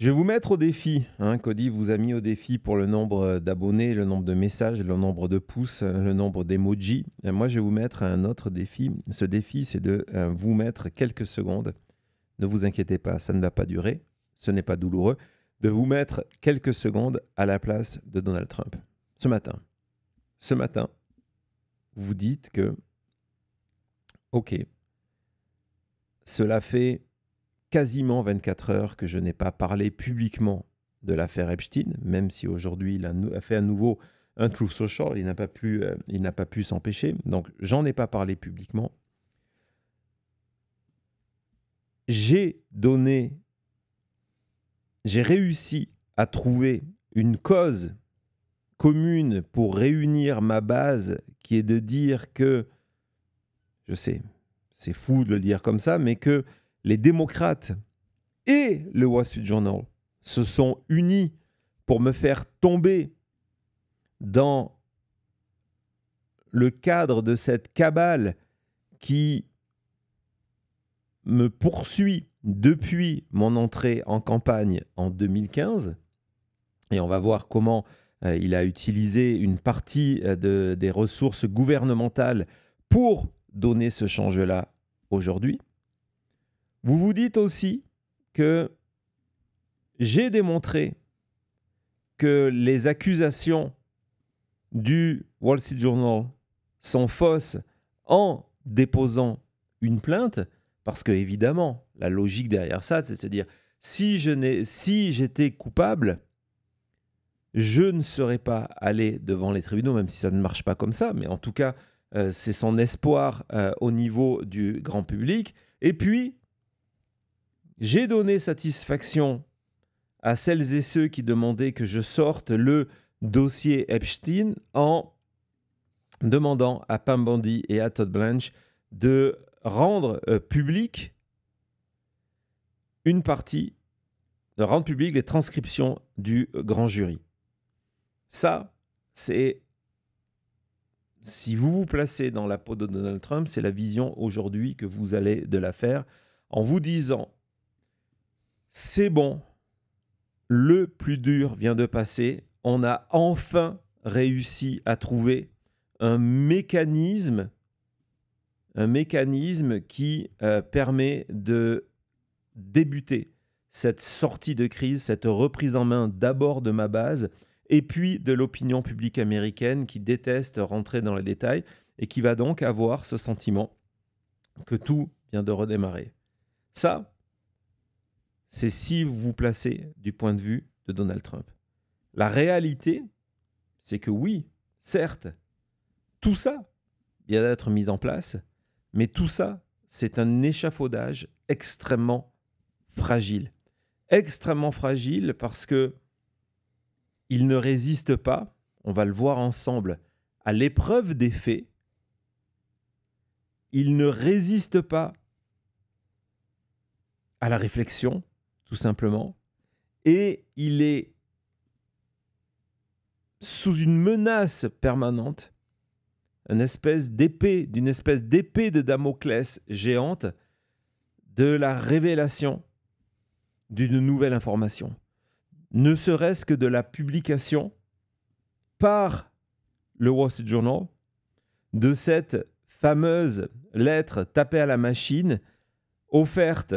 Je vais vous mettre au défi, hein. Cody vous a mis au défi pour le nombre d'abonnés, le nombre de messages, le nombre de pouces, le nombre d'emojis. Et moi, je vais vous mettre un autre défi. Ce défi, c'est de vous mettre quelques secondes. Ne vous inquiétez pas, ça ne va pas durer. Ce n'est pas douloureux. De vous mettre quelques secondes à la place de Donald Trump. Ce matin, vous vous dites que, OK, cela fait quasiment 24 heures que je n'ai pas parlé publiquement de l'affaire Epstein, même si aujourd'hui il a fait à nouveau un Truth Social, il n'a pas pu s'empêcher. Donc, j'en ai pas parlé publiquement. J'ai réussi à trouver une cause commune pour réunir ma base, qui est de dire que, je sais, c'est fou de le dire comme ça, mais que les démocrates et le Wall Street Journal se sont unis pour me faire tomber dans le cadre de cette cabale qui me poursuit depuis mon entrée en campagne en 2015. Et on va voir comment il a utilisé une partie des ressources gouvernementales pour donner ce change-là aujourd'hui. Vous vous dites aussi que j'ai démontré que les accusations du Wall Street Journal sont fausses en déposant une plainte, parce que évidemment, la logique derrière ça, c'est de se dire, si j'étais coupable, je ne serais pas allé devant les tribunaux, même si ça ne marche pas comme ça, mais en tout cas, c'est son espoir au niveau du grand public. Et puis, j'ai donné satisfaction à celles et ceux qui demandaient que je sorte le dossier Epstein en demandant à Pam Bondi et à Todd Blanche de rendre public une partie, de rendre public les transcriptions du grand jury. Ça, c'est, si vous vous placez dans la peau de Donald Trump, c'est la vision aujourd'hui que vous allez de l'affaire, en vous disant, c'est bon, le plus dur vient de passer, on a enfin réussi à trouver un mécanisme qui permet de débuter cette sortie de crise, cette reprise en main d'abord de ma base et puis de l'opinion publique américaine qui déteste rentrer dans les détails et qui va donc avoir ce sentiment que tout vient de redémarrer. Ça, c'est si vous vous placez du point de vue de Donald Trump. La réalité, c'est que oui, certes, tout ça vient d'être mis en place, mais tout ça, c'est un échafaudage extrêmement fragile. Extrêmement fragile parce que il ne résiste pas, on va le voir ensemble, à l'épreuve des faits. Il ne résiste pas à la réflexion, tout simplement. Et il est sous une menace permanente, d'une espèce d'épée de Damoclès géante de la révélation d'une nouvelle information. Ne serait-ce que de la publication par le Wall Street Journal de cette fameuse lettre tapée à la machine offerte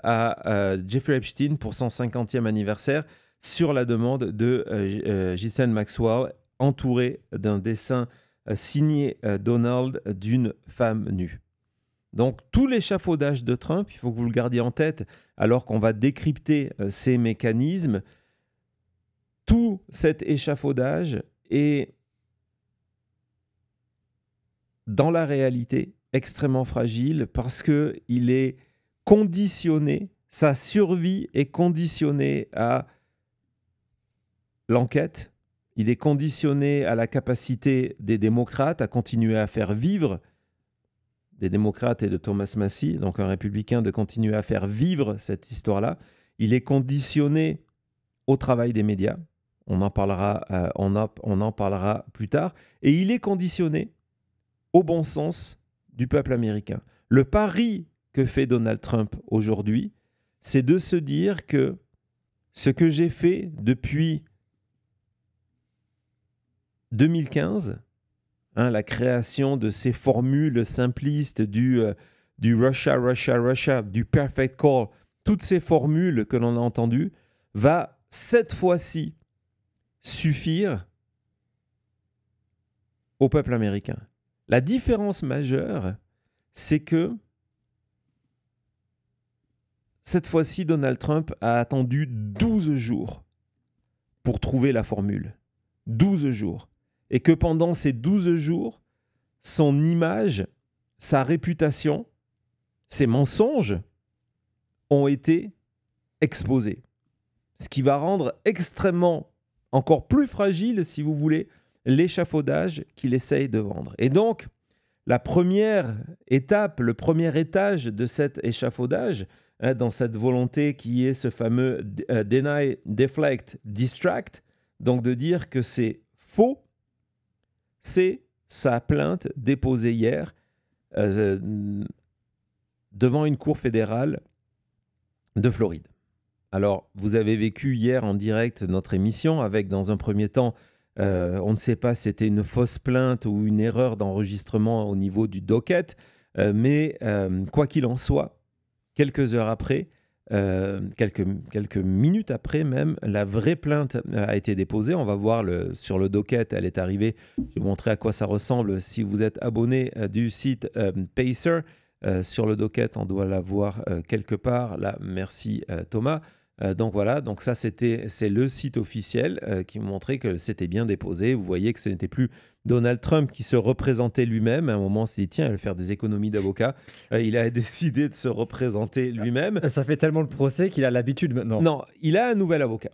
à Jeffrey Epstein pour son 50e anniversaire sur la demande de Ghislaine Maxwell, entourée d'un dessin signé Donald d'une femme nue. Donc, tout l'échafaudage de Trump, il faut que vous le gardiez en tête alors qu'on va décrypter ces mécanismes. Tout cet échafaudage est, dans la réalité, extrêmement fragile parce qu'il est conditionné, sa survie est conditionnée à l'enquête, il est conditionné à la capacité des démocrates à continuer à faire vivre, des démocrates et de Thomas Massie, donc un républicain, de continuer à faire vivre cette histoire-là. Il est conditionné au travail des médias, on en parlera plus tard, et il est conditionné au bon sens du peuple américain. Le pari que fait Donald Trump aujourd'hui, c'est de se dire que ce que j'ai fait depuis 2015, la création de ces formules simplistes du Russia, Russia, Russia, du perfect call, toutes ces formules que l'on a entendues, va cette fois-ci suffire au peuple américain. La différence majeure, c'est que cette fois-ci, Donald Trump a attendu 12 jours pour trouver la formule. 12 jours. Et que pendant ces 12 jours, son image, sa réputation, ses mensonges ont été exposés. Ce qui va rendre extrêmement, encore plus fragile, si vous voulez, l'échafaudage qu'il essaye de vendre. Et donc, la première étape, le premier étage de cet échafaudage, dans cette volonté qui est ce fameux deny, deflect, distract, donc de dire que c'est faux, c'est sa plainte déposée hier devant une cour fédérale de Floride. Alors, vous avez vécu hier en direct notre émission avec, dans un premier temps, on ne sait pas si c'était une fausse plainte ou une erreur d'enregistrement au niveau du docket, mais quoi qu'il en soit, quelques heures après, quelques minutes après même, la vraie plainte a été déposée. On va voir sur le docket, elle est arrivée. Je vais vous montrer à quoi ça ressemble si vous êtes abonné du site Pacer. Sur le docket, on doit la voir quelque part. Là, merci Thomas. Donc voilà, donc ça c'est le site officiel qui montrait que c'était bien déposé. Vous voyez que ce n'était plus Donald Trump qui se représentait lui-même. À un moment, on s'est dit tiens, il va faire des économies d'avocat. Il a décidé de se représenter lui-même. Ça fait tellement de procès qu'il a l'habitude maintenant. Non, il a un nouvel avocat.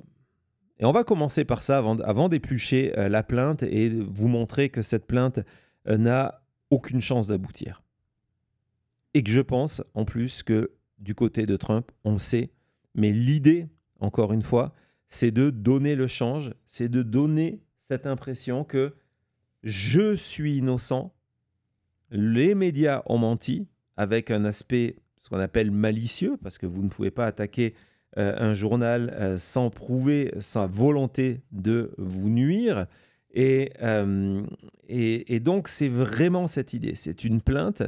Et on va commencer par ça avant d'éplucher la plainte et vous montrer que cette plainte n'a aucune chance d'aboutir. Et que je pense en plus que du côté de Trump, on le sait, mais l'idée, encore une fois, c'est de donner le change, c'est de donner cette impression que je suis innocent, les médias ont menti, avec un aspect, ce qu'on appelle malicieux, parce que vous ne pouvez pas attaquer un journal sans prouver sa volonté de vous nuire. Et donc, c'est vraiment cette idée. C'est une plainte,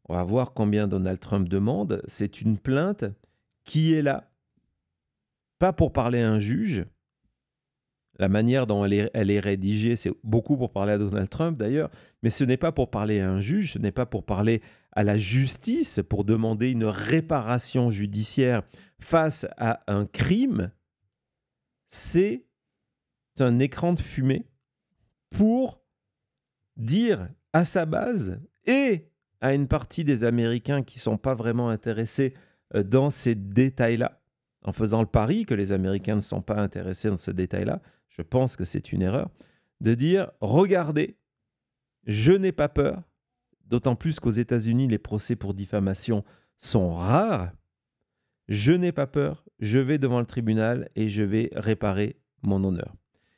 on va voir combien Donald Trump demande, c'est une plainte qui est là, pas pour parler à un juge. La manière dont elle est rédigée, c'est beaucoup pour parler à Donald Trump d'ailleurs, mais ce n'est pas pour parler à un juge, ce n'est pas pour parler à la justice, pour demander une réparation judiciaire face à un crime. C'est un écran de fumée pour dire à sa base et à une partie des Américains qui ne sont pas vraiment intéressés dans ces détails-là, en faisant le pari que les Américains ne sont pas intéressés dans ce détail-là, je pense que c'est une erreur, de dire « Regardez, je n'ai pas peur », d'autant plus qu'aux États-Unis, les procès pour diffamation sont rares. Je n'ai pas peur, je vais devant le tribunal et je vais réparer mon honneur.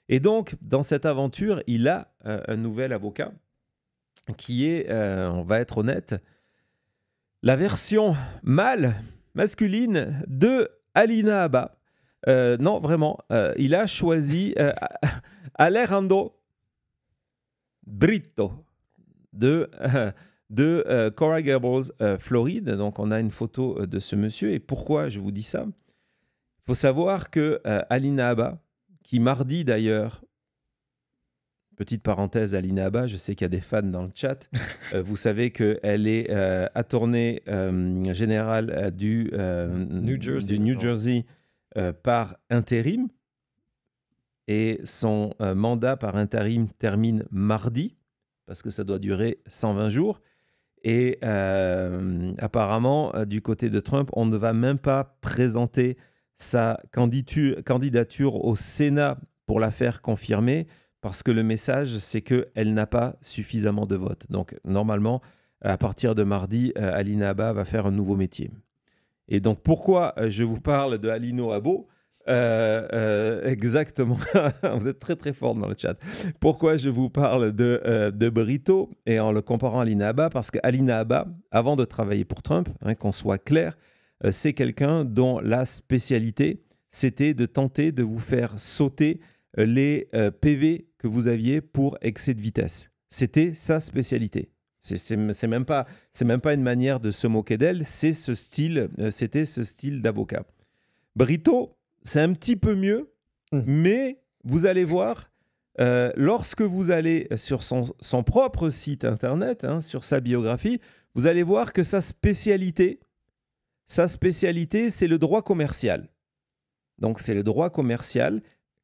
Et donc, dans cette aventure, il a un nouvel avocat qui est, on va être honnête, la version masculine de Alina Habba. Non, vraiment, il a choisi Alejandro Brito de Coral Gables, Floride. Donc, on a une photo de ce monsieur. Et pourquoi je vous dis ça? Il faut savoir que Alina Habba, qui mardi d'ailleurs, petite parenthèse, Alina Habba, je sais qu'il y a des fans dans le chat, vous savez qu'elle est attorney générale du New Jersey par intérim, et son mandat par intérim termine mardi, parce que ça doit durer 120 jours. Et apparemment, du côté de Trump, on ne va même pas présenter sa candidature au Sénat pour la faire confirmer, parce que le message, c'est qu'elle n'a pas suffisamment de votes. Donc, normalement, à partir de mardi, Alina Habba va faire un nouveau métier. Et donc, pourquoi je vous parle de Alina Habba exactement, vous êtes très très fort dans le chat. Pourquoi je vous parle de Brito et en le comparant à Alina Habba? Parce que Alina Habba, avant de travailler pour Trump, qu'on soit clair, c'est quelqu'un dont la spécialité, c'était de tenter de vous faire sauter les PV que vous aviez pour excès de vitesse. C'était sa spécialité. C'est même pas une manière de se moquer d'elle, c'était ce style d'avocat. Brito, c'est un petit peu mieux, mais vous allez voir, lorsque vous allez sur son propre site internet, sur sa biographie, vous allez voir que sa spécialité, c'est le droit commercial. Donc, c'est le droit commercial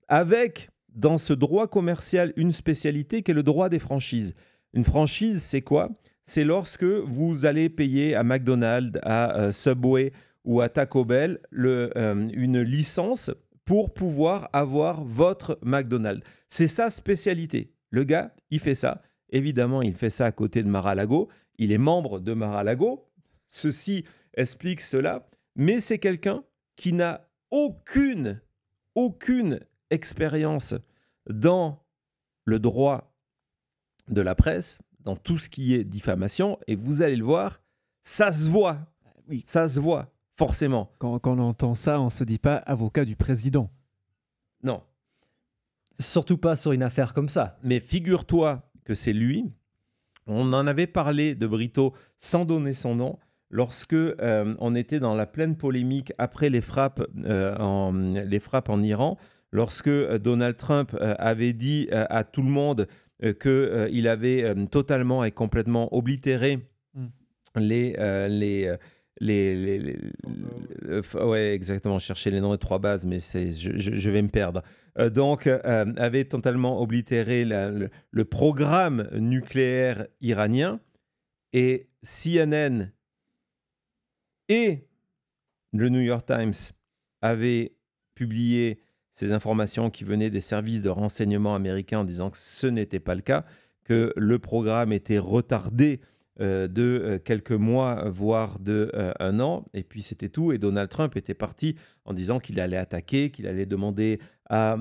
avec, dans ce droit commercial, une spécialité qui est le droit des franchises. Une franchise, c'est quoi? C'est lorsque vous allez payer à McDonald's, à Subway ou à Taco Bell une licence pour pouvoir avoir votre McDonald's. C'est sa spécialité. Le gars, il fait ça. Évidemment, il fait ça à côté de Mar-a-Lago. Il est membre de Mar-a-Lago. Ceci explique cela. Mais c'est quelqu'un qui n'a aucune expérience dans le droit de la presse, dans tout ce qui est diffamation. Et vous allez le voir, ça se voit. Oui. Ça se voit, forcément. Quand on entend ça, on ne se dit pas avocat du président. Non. Surtout pas sur une affaire comme ça. Mais figure-toi que c'est lui. On en avait parlé de Brito sans donner son nom lorsque on était dans la pleine polémique après les frappes en Iran, lorsque Donald Trump avait dit à tout le monde qu'il avait totalement et complètement oblitéré ouais, exactement, chercher les noms des trois bases, mais je vais me perdre. Donc, avait totalement oblitéré le programme nucléaire iranien. Et CNN et le New York Times avaient publié ces informations qui venaient des services de renseignement américains en disant que ce n'était pas le cas, que le programme était retardé de quelques mois, voire de un an, et puis c'était tout. Et Donald Trump était parti en disant qu'il allait attaquer, qu'il allait demander à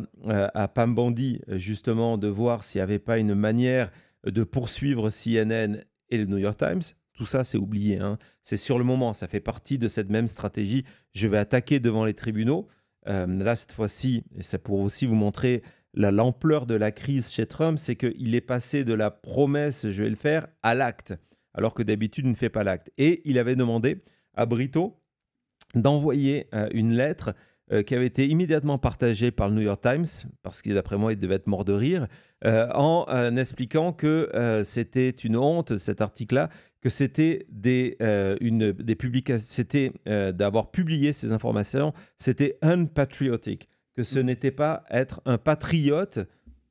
Pam Bondi, justement, de voir s'il n'y avait pas une manière de poursuivre CNN et le New York Times. Tout ça, c'est oublié. C'est sur le moment, ça fait partie de cette même stratégie. Je vais attaquer devant les tribunaux. Là, cette fois-ci, et c'est pour aussi vous montrer l'ampleur de la crise chez Trump, c'est qu'il est passé de la promesse « je vais le faire » à l'acte, alors que d'habitude, il ne fait pas l'acte. Et il avait demandé à Brito d'envoyer une lettre qui avait été immédiatement partagée par le New York Times, parce que d'après moi, il devait être mort de rire, en expliquant que c'était une honte, cet article-là, que c'était des publications, c'était d'avoir publié ces informations, c'était unpatriotic, que ce n'était pas être un patriote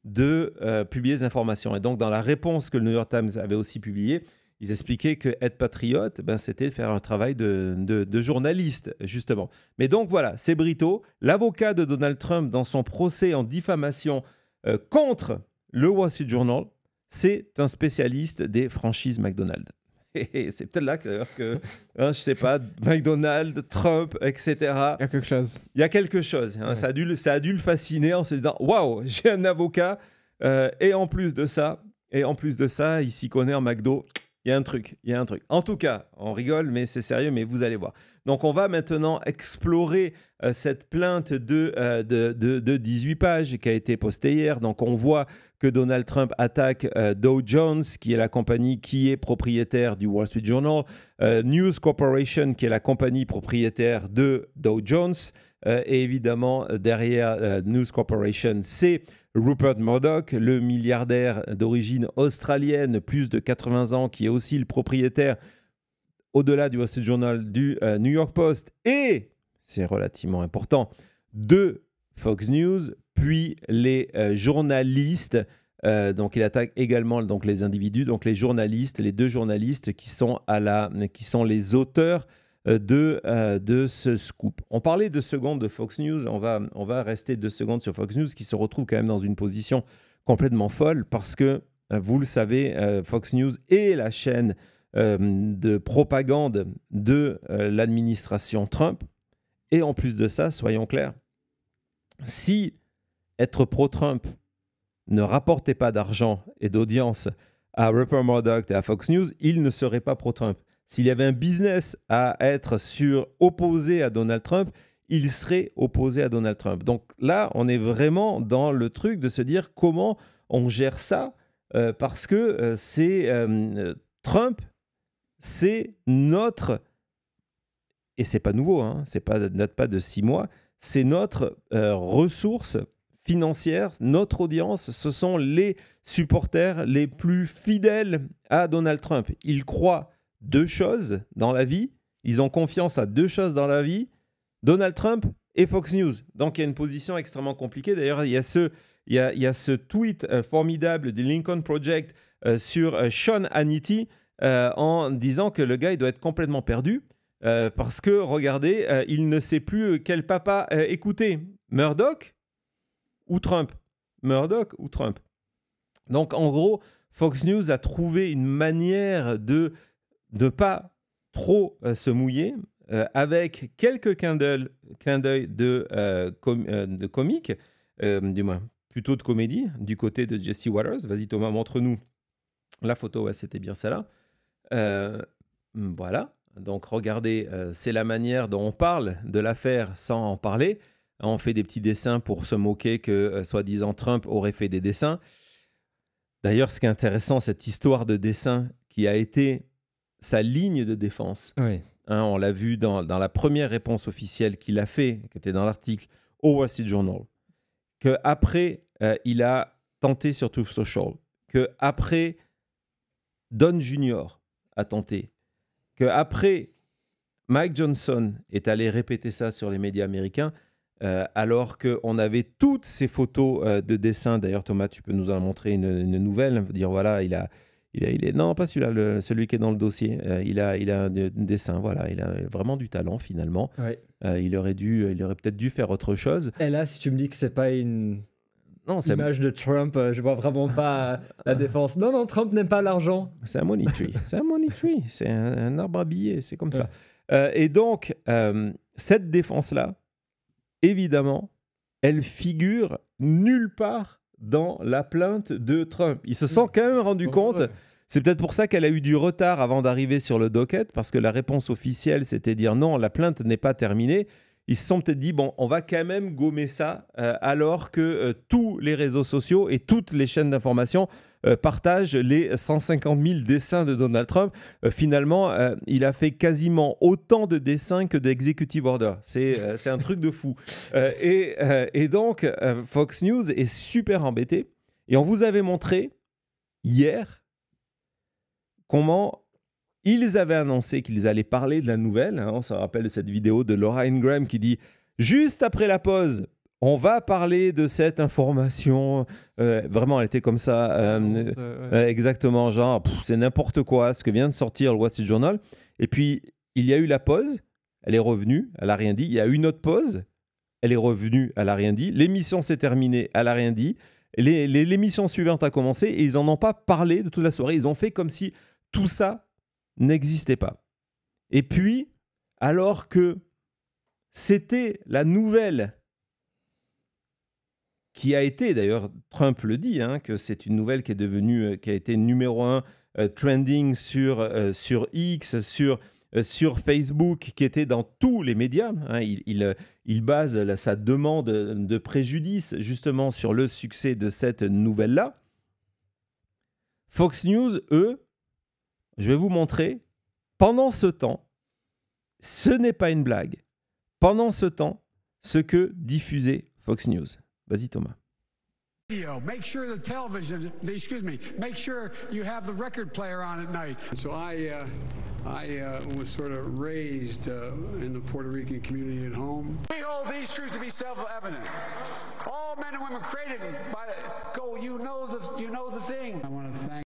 de publier ces informations. Et donc, dans la réponse que le New York Times avait aussi publiée, ils expliquaient que être patriote, c'était faire un travail de journaliste, justement. Mais donc voilà, c'est Brito, l'avocat de Donald Trump dans son procès en diffamation contre le Wall Street Journal, c'est un spécialiste des franchises McDonald's. Et c'est peut-être là que je sais pas, McDonald's, Trump, etc. Il y a quelque chose. Il y a quelque chose. Ouais. Ça a dû le fasciner en se disant, waouh, j'ai un avocat et en plus de ça, il s'y connaît en McDo. Il y a un truc. En tout cas, on rigole, mais c'est sérieux, mais vous allez voir. Donc, on va maintenant explorer cette plainte de 18 pages qui a été postée hier. Donc, on voit que Donald Trump attaque Dow Jones, qui est la compagnie qui est propriétaire du Wall Street Journal, News Corporation, qui est la compagnie propriétaire de Dow Jones, et évidemment, derrière News Corporation, c'est Rupert Murdoch, le milliardaire d'origine australienne, plus de 80 ans, qui est aussi le propriétaire, au-delà du Wall Street Journal, du New York Post, et, c'est relativement important, de Fox News, puis les journalistes. Donc, il attaque également donc, les individus, donc les journalistes, les deux journalistes qui sont les auteurs de ce scoop. On parlait 2 secondes de Fox News, on va rester 2 secondes sur Fox News qui se retrouve quand même dans une position complètement folle parce que, vous le savez, Fox News est la chaîne de propagande de l'administration Trump. Et en plus de ça, soyons clairs, si être pro-Trump ne rapportait pas d'argent et d'audience à Rupert Murdoch et à Fox News, il ne serait pas pro-Trump. s'il y avait un business à être opposé à Donald Trump, il serait opposé à Donald Trump. Donc là, on est vraiment dans le truc de se dire comment on gère ça, parce que Trump, c'est notre, et c'est pas nouveau, hein, date pas de 6 mois, c'est notre ressource financière, notre audience, ce sont les supporters les plus fidèles à Donald Trump. Ils croient 2 choses dans la vie, ils ont confiance à 2 choses dans la vie, Donald Trump et Fox News. Donc il y a une position extrêmement compliquée. D'ailleurs, il y a ce tweet formidable du Lincoln Project sur Sean Hannity en disant que le gars, il doit être complètement perdu parce que, regardez, il ne sait plus quel papa écouter, Murdoch ou Trump. Murdoch ou Trump. Donc, en gros, Fox News a trouvé une manière de ne pas trop se mouiller avec quelques clins d'œil de comique, du moins plutôt de comédie, du côté de Jesse Watters. Vas-y Thomas, montre-nous la photo, ouais, c'était bien celle-là. Voilà, donc regardez, c'est la manière dont on parle de l'affaire sans en parler. On fait des petits dessins pour se moquer que, soi-disant, Trump aurait fait des dessins. D'ailleurs, ce qui est intéressant, cette histoire de dessin qui a été sa ligne de défense. Oui. Hein, on l'a vu dans la première réponse officielle qu'il a fait, qui était dans l'article au Wall Street Journal, qu'après, il a tenté sur Truth Social, qu'après, Don Junior a tenté, qu'après, Mike Johnson est allé répéter ça sur les médias américains, alors qu'on avait toutes ces photos de dessin. D'ailleurs, Thomas, tu peux nous en montrer une nouvelle, dire voilà, il est, non, pas celui-là, celui qui est dans le dossier. Il a un dessin, voilà, il a vraiment du talent finalement. Ouais. Il aurait peut-être dû faire autre chose. Et là, si tu me dis que c'est pas une Non, c'est image de Trump, je vois vraiment pas la défense. Non, Trump n'aime pas l'argent. un money tree. C'est un money tree. C'est un arbre à billets. C'est comme ça. Et donc, cette défense-là, évidemment, elle figure nulle part dans la plainte de Trump. Ils se sont quand même rendus compte. C'est peut-être pour ça qu'elle a eu du retard avant d'arriver sur le docket, parce que la réponse officielle, c'était dire non, la plainte n'est pas terminée. Ils se sont peut-être dit, bon, on va quand même gommer ça, alors que tous les réseaux sociaux et toutes les chaînes d'information partagent les 150 000 dessins de Donald Trump. Finalement, il a fait quasiment autant de dessins que d'executive orders. C'est un truc de fou. Et donc, Fox News est super embêté. Et on vous avait montré hier comment ils avaient annoncé qu'ils allaient parler de la nouvelle. Hein, on se rappelle de cette vidéo de Laura Ingraham qui dit « Juste après la pause, on va parler de cette information. » Vraiment, elle était comme ça. Exactement, genre, c'est n'importe quoi ce que vient de sortir le Wall Street Journal. Et puis, il y a eu la pause. Elle est revenue, elle n'a rien dit. Il y a eu une autre pause. Elle est revenue, elle n'a rien dit. L'émission s'est terminée, elle n'a rien dit. L'émission suivante a commencé et ils n'en ont pas parlé de toute la soirée. Ils ont fait comme si tout ça n'existait pas. Et puis, alors que c'était la nouvelle qui a été, d'ailleurs, Trump le dit, hein, que c'est une nouvelle qui est devenue, qui a été numéro 1 trending sur X, sur Facebook, qui était dans tous les médias. Hein, il base sa demande de préjudice justement sur le succès de cette nouvelle-là. Fox News, eux, je vais vous montrer, pendant ce temps, ce n'est pas une blague, pendant ce temps, ce que diffusait Fox News. Vas-y Thomas. Make sure the television, make sure you have the record player on at night. So I was sort of raised in the Puerto Rican community at home. We hold these truths to be self-evident. All men and women created by go. You know the thing. I want to thank.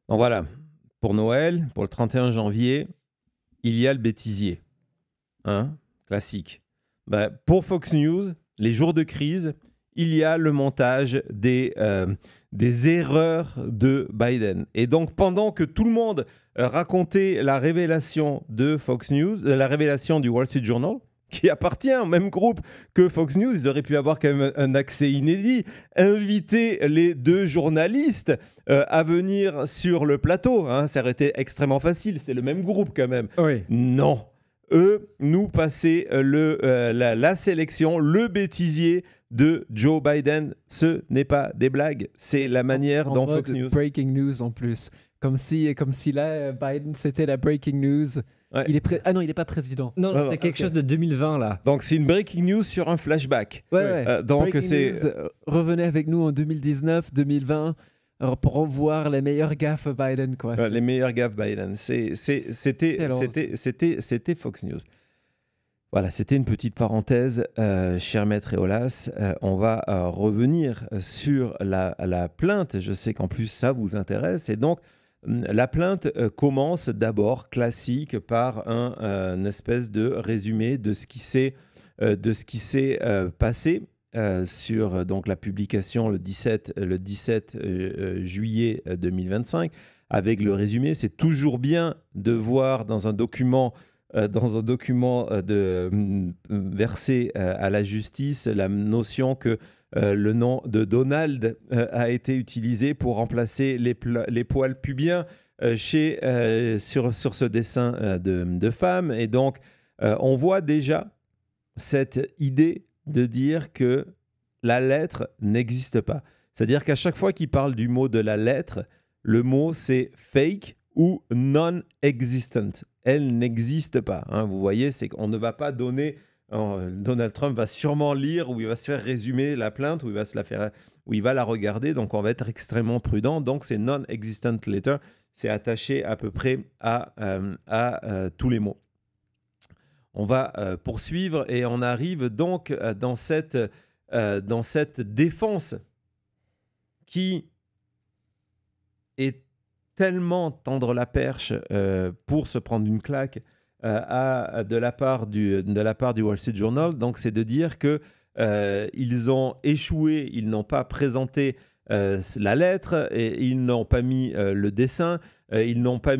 Donc voilà, pour Noël, pour le 31 janvier, il y a le bêtisier. Hein, classique. Pour Fox News, les jours de crise, il y a le montage des erreurs de Biden. Et donc, pendant que tout le monde racontait la révélation de Fox News, la révélation du Wall Street Journal, qui appartient au même groupe que Fox News. Ils auraient pu avoir quand même un accès inédit, inviter les 2 journalistes à venir sur le plateau. Hein. Ça aurait été extrêmement facile, c'est le même groupe quand même. Oui. Non. Eux nous passaient la sélection, le bêtisier de Joe Biden. Ce n'est pas des blagues, c'est la manière En dont mode Fox News... breaking news en plus. Comme si là, Biden, c'était la breaking news. Ouais. Ah non, il n'est pas président. Non, Non, c'est quelque chose de 2020 là. Donc c'est une breaking news sur un flashback. Ouais. Donc Breaking c'est... news, revenez avec nous en 2019, 2020 pour revoir les meilleures gaffes Biden, quoi. Les meilleurs gaffes Biden. C'était Fox News. Voilà, c'était une petite parenthèse, cher maître Eolas. On va revenir sur la plainte. Je sais qu'en plus ça vous intéresse. Et donc, la plainte commence d'abord classique par un espèce de résumé de ce qui s'est passé sur donc, la publication le 17 juillet 2025. Avec le résumé, c'est toujours bien de voir dans un document versé à la justice la notion que le nom de Donald a été utilisé pour remplacer les poils pubiens sur ce dessin de femme. Et donc, on voit déjà cette idée de dire que la lettre n'existe pas. C'est-à-dire qu'à chaque fois qu'il parle du mot de la lettre, le mot c'est fake ou non-existent. Elle n'existe pas. Hein. Vous voyez, c'est qu'on ne va pas donner... Donald Trump va sûrement lire ou il va se faire résumer la plainte ou il va la regarder. Donc, on va être extrêmement prudent. Donc, c'est non-existent letter. C'est attaché à peu près à tous les mots. On va poursuivre et on arrive donc dans cette défense qui est tellement tendre la perche pour se prendre une claque de la part du Wall Street Journal. Donc, c'est de dire que ils ont échoué, ils n'ont pas présenté la lettre, et ils n'ont pas mis le dessin, ils n'ont pas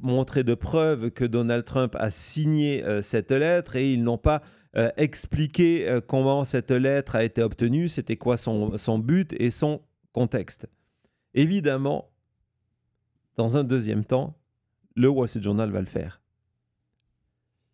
montré de preuves que Donald Trump a signé cette lettre, et ils n'ont pas expliqué comment cette lettre a été obtenue, c'était quoi son but et son contexte. Évidemment, dans un deuxième temps, le Wall Street Journal va le faire.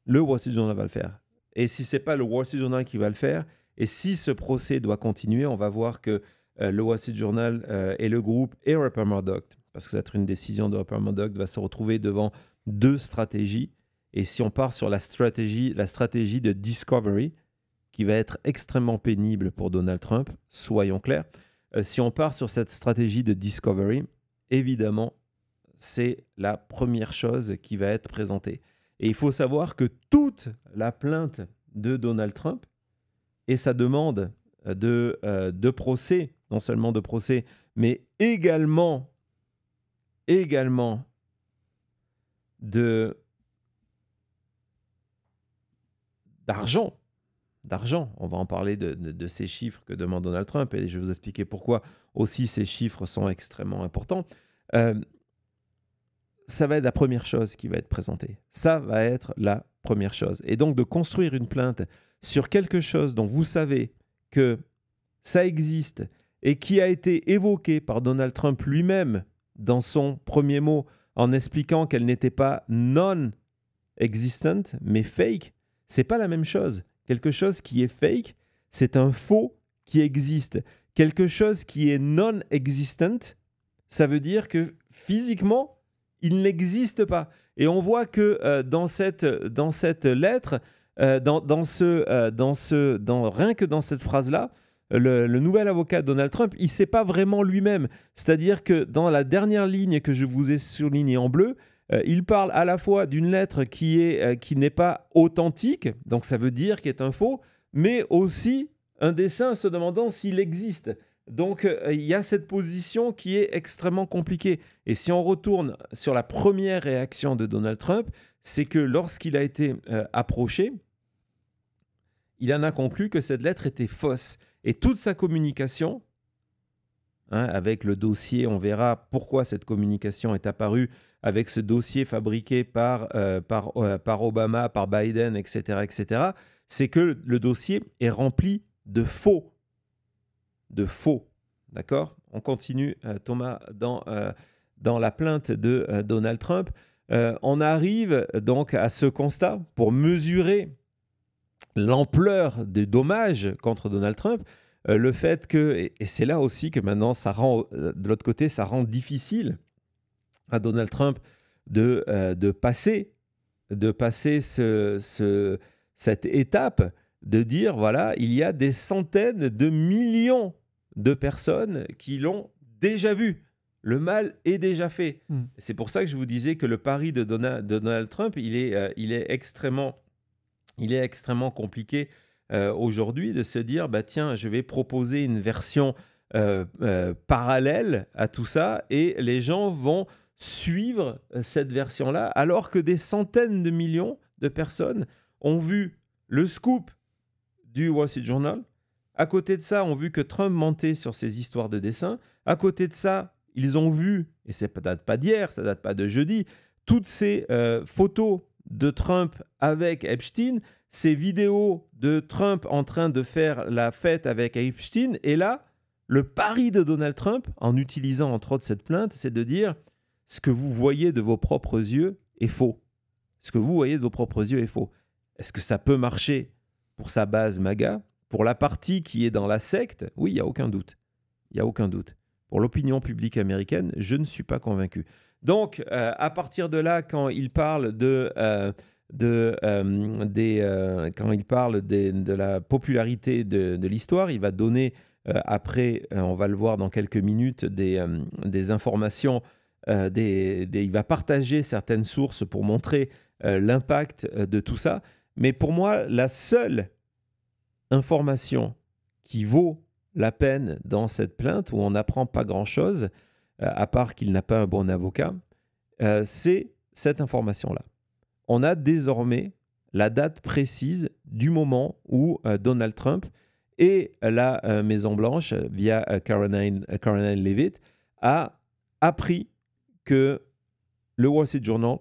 Le Wall Street Journal va le faire. Et si ce n'est pas le Wall Street Journal qui va le faire, et si ce procès doit continuer, on va voir que le Wall Street Journal et le groupe et Rupert Murdoch, parce que ça va être une décision de Rupert Murdoch, va se retrouver devant 2 stratégies. Et si on part sur la stratégie de Discovery, qui va être extrêmement pénible pour Donald Trump, soyons clairs, si on part sur cette stratégie de Discovery, évidemment, c'est la première chose qui va être présentée. Et il faut savoir que toute la plainte de Donald Trump et sa demande de procès, non seulement de procès, mais également d'argent. On va en parler de ces chiffres que demande Donald Trump et je vais vous expliquer pourquoi aussi ces chiffres sont extrêmement importants. Ça va être la première chose qui va être présentée. Ça va être la première chose. Et donc de construire une plainte sur quelque chose dont vous savez que ça existe et qui a été évoqué par Donald Trump lui-même dans son premier mot en expliquant qu'elle n'était pas non-existent mais fake, c'est pas la même chose. Quelque chose qui est fake, c'est un faux qui existe. Quelque chose qui est non-existent, ça veut dire que physiquement, il n'existe pas. Et on voit que dans cette lettre, rien que dans cette phrase-là, le nouvel avocat Donald Trump, il ne sait pas vraiment lui-même. C'est-à-dire que dans la dernière ligne que je vous ai soulignée en bleu, il parle à la fois d'une lettre qui n'est pas authentique, donc ça veut dire qu'il est un faux, mais aussi un dessin se demandant s'il existe. Donc, il y a cette position qui est extrêmement compliquée. Et si on retourne sur la première réaction de Donald Trump, c'est que lorsqu'il a été approché, il en a conclu que cette lettre était fausse. Et toute sa communication, avec le dossier, on verra pourquoi cette communication est apparue, avec ce dossier fabriqué par Obama, par Biden, etc., c'est que le dossier est rempli de faux. De faux. D'accord ? On continue, Thomas, dans la plainte de Donald Trump. On arrive donc à ce constat pour mesurer l'ampleur des dommages contre Donald Trump. Le fait que, et c'est là aussi que maintenant ça rend, de l'autre côté, ça rend difficile à Donald Trump de passer cette étape de dire, voilà, il y a des centaines de millions de personnes qui l'ont déjà vu. Le mal est déjà fait. C'est pour ça que je vous disais que le pari de Donald Trump, il est extrêmement compliqué aujourd'hui de se dire, bah, tiens, je vais proposer une version parallèle à tout ça et les gens vont suivre cette version-là, alors que des centaines de millions de personnes ont vu le scoop du Wall Street Journal. À côté de ça, ont vu que Trump mentait sur ses histoires de dessin. À côté de ça, ils ont vu, et ça ne date pas d'hier, ça ne date pas de jeudi, toutes ces photos de Trump avec Epstein, ces vidéos de Trump en train de faire la fête avec Epstein. Et là, le pari de Donald Trump, en utilisant entre autres cette plainte, c'est de dire ce que vous voyez de vos propres yeux est faux. Ce que vous voyez de vos propres yeux est faux. Est-ce que ça peut marcher pour sa base MAGA ? Pour la partie qui est dans la secte, oui, il n'y a aucun doute. Il n'y a aucun doute. Pour l'opinion publique américaine, je ne suis pas convaincu. Donc, à partir de là, quand il parle de la popularité de l'histoire, il va donner, après, on va le voir dans quelques minutes, des informations, il va partager certaines sources pour montrer l'impact de tout ça. Mais pour moi, la seule information qui vaut la peine dans cette plainte, où on n'apprend pas grand-chose, à part qu'il n'a pas un bon avocat, c'est cette information-là. On a désormais la date précise du moment où Donald Trump et la Maison-Blanche, via Caroline Leavitt, a appris que le Wall Street Journal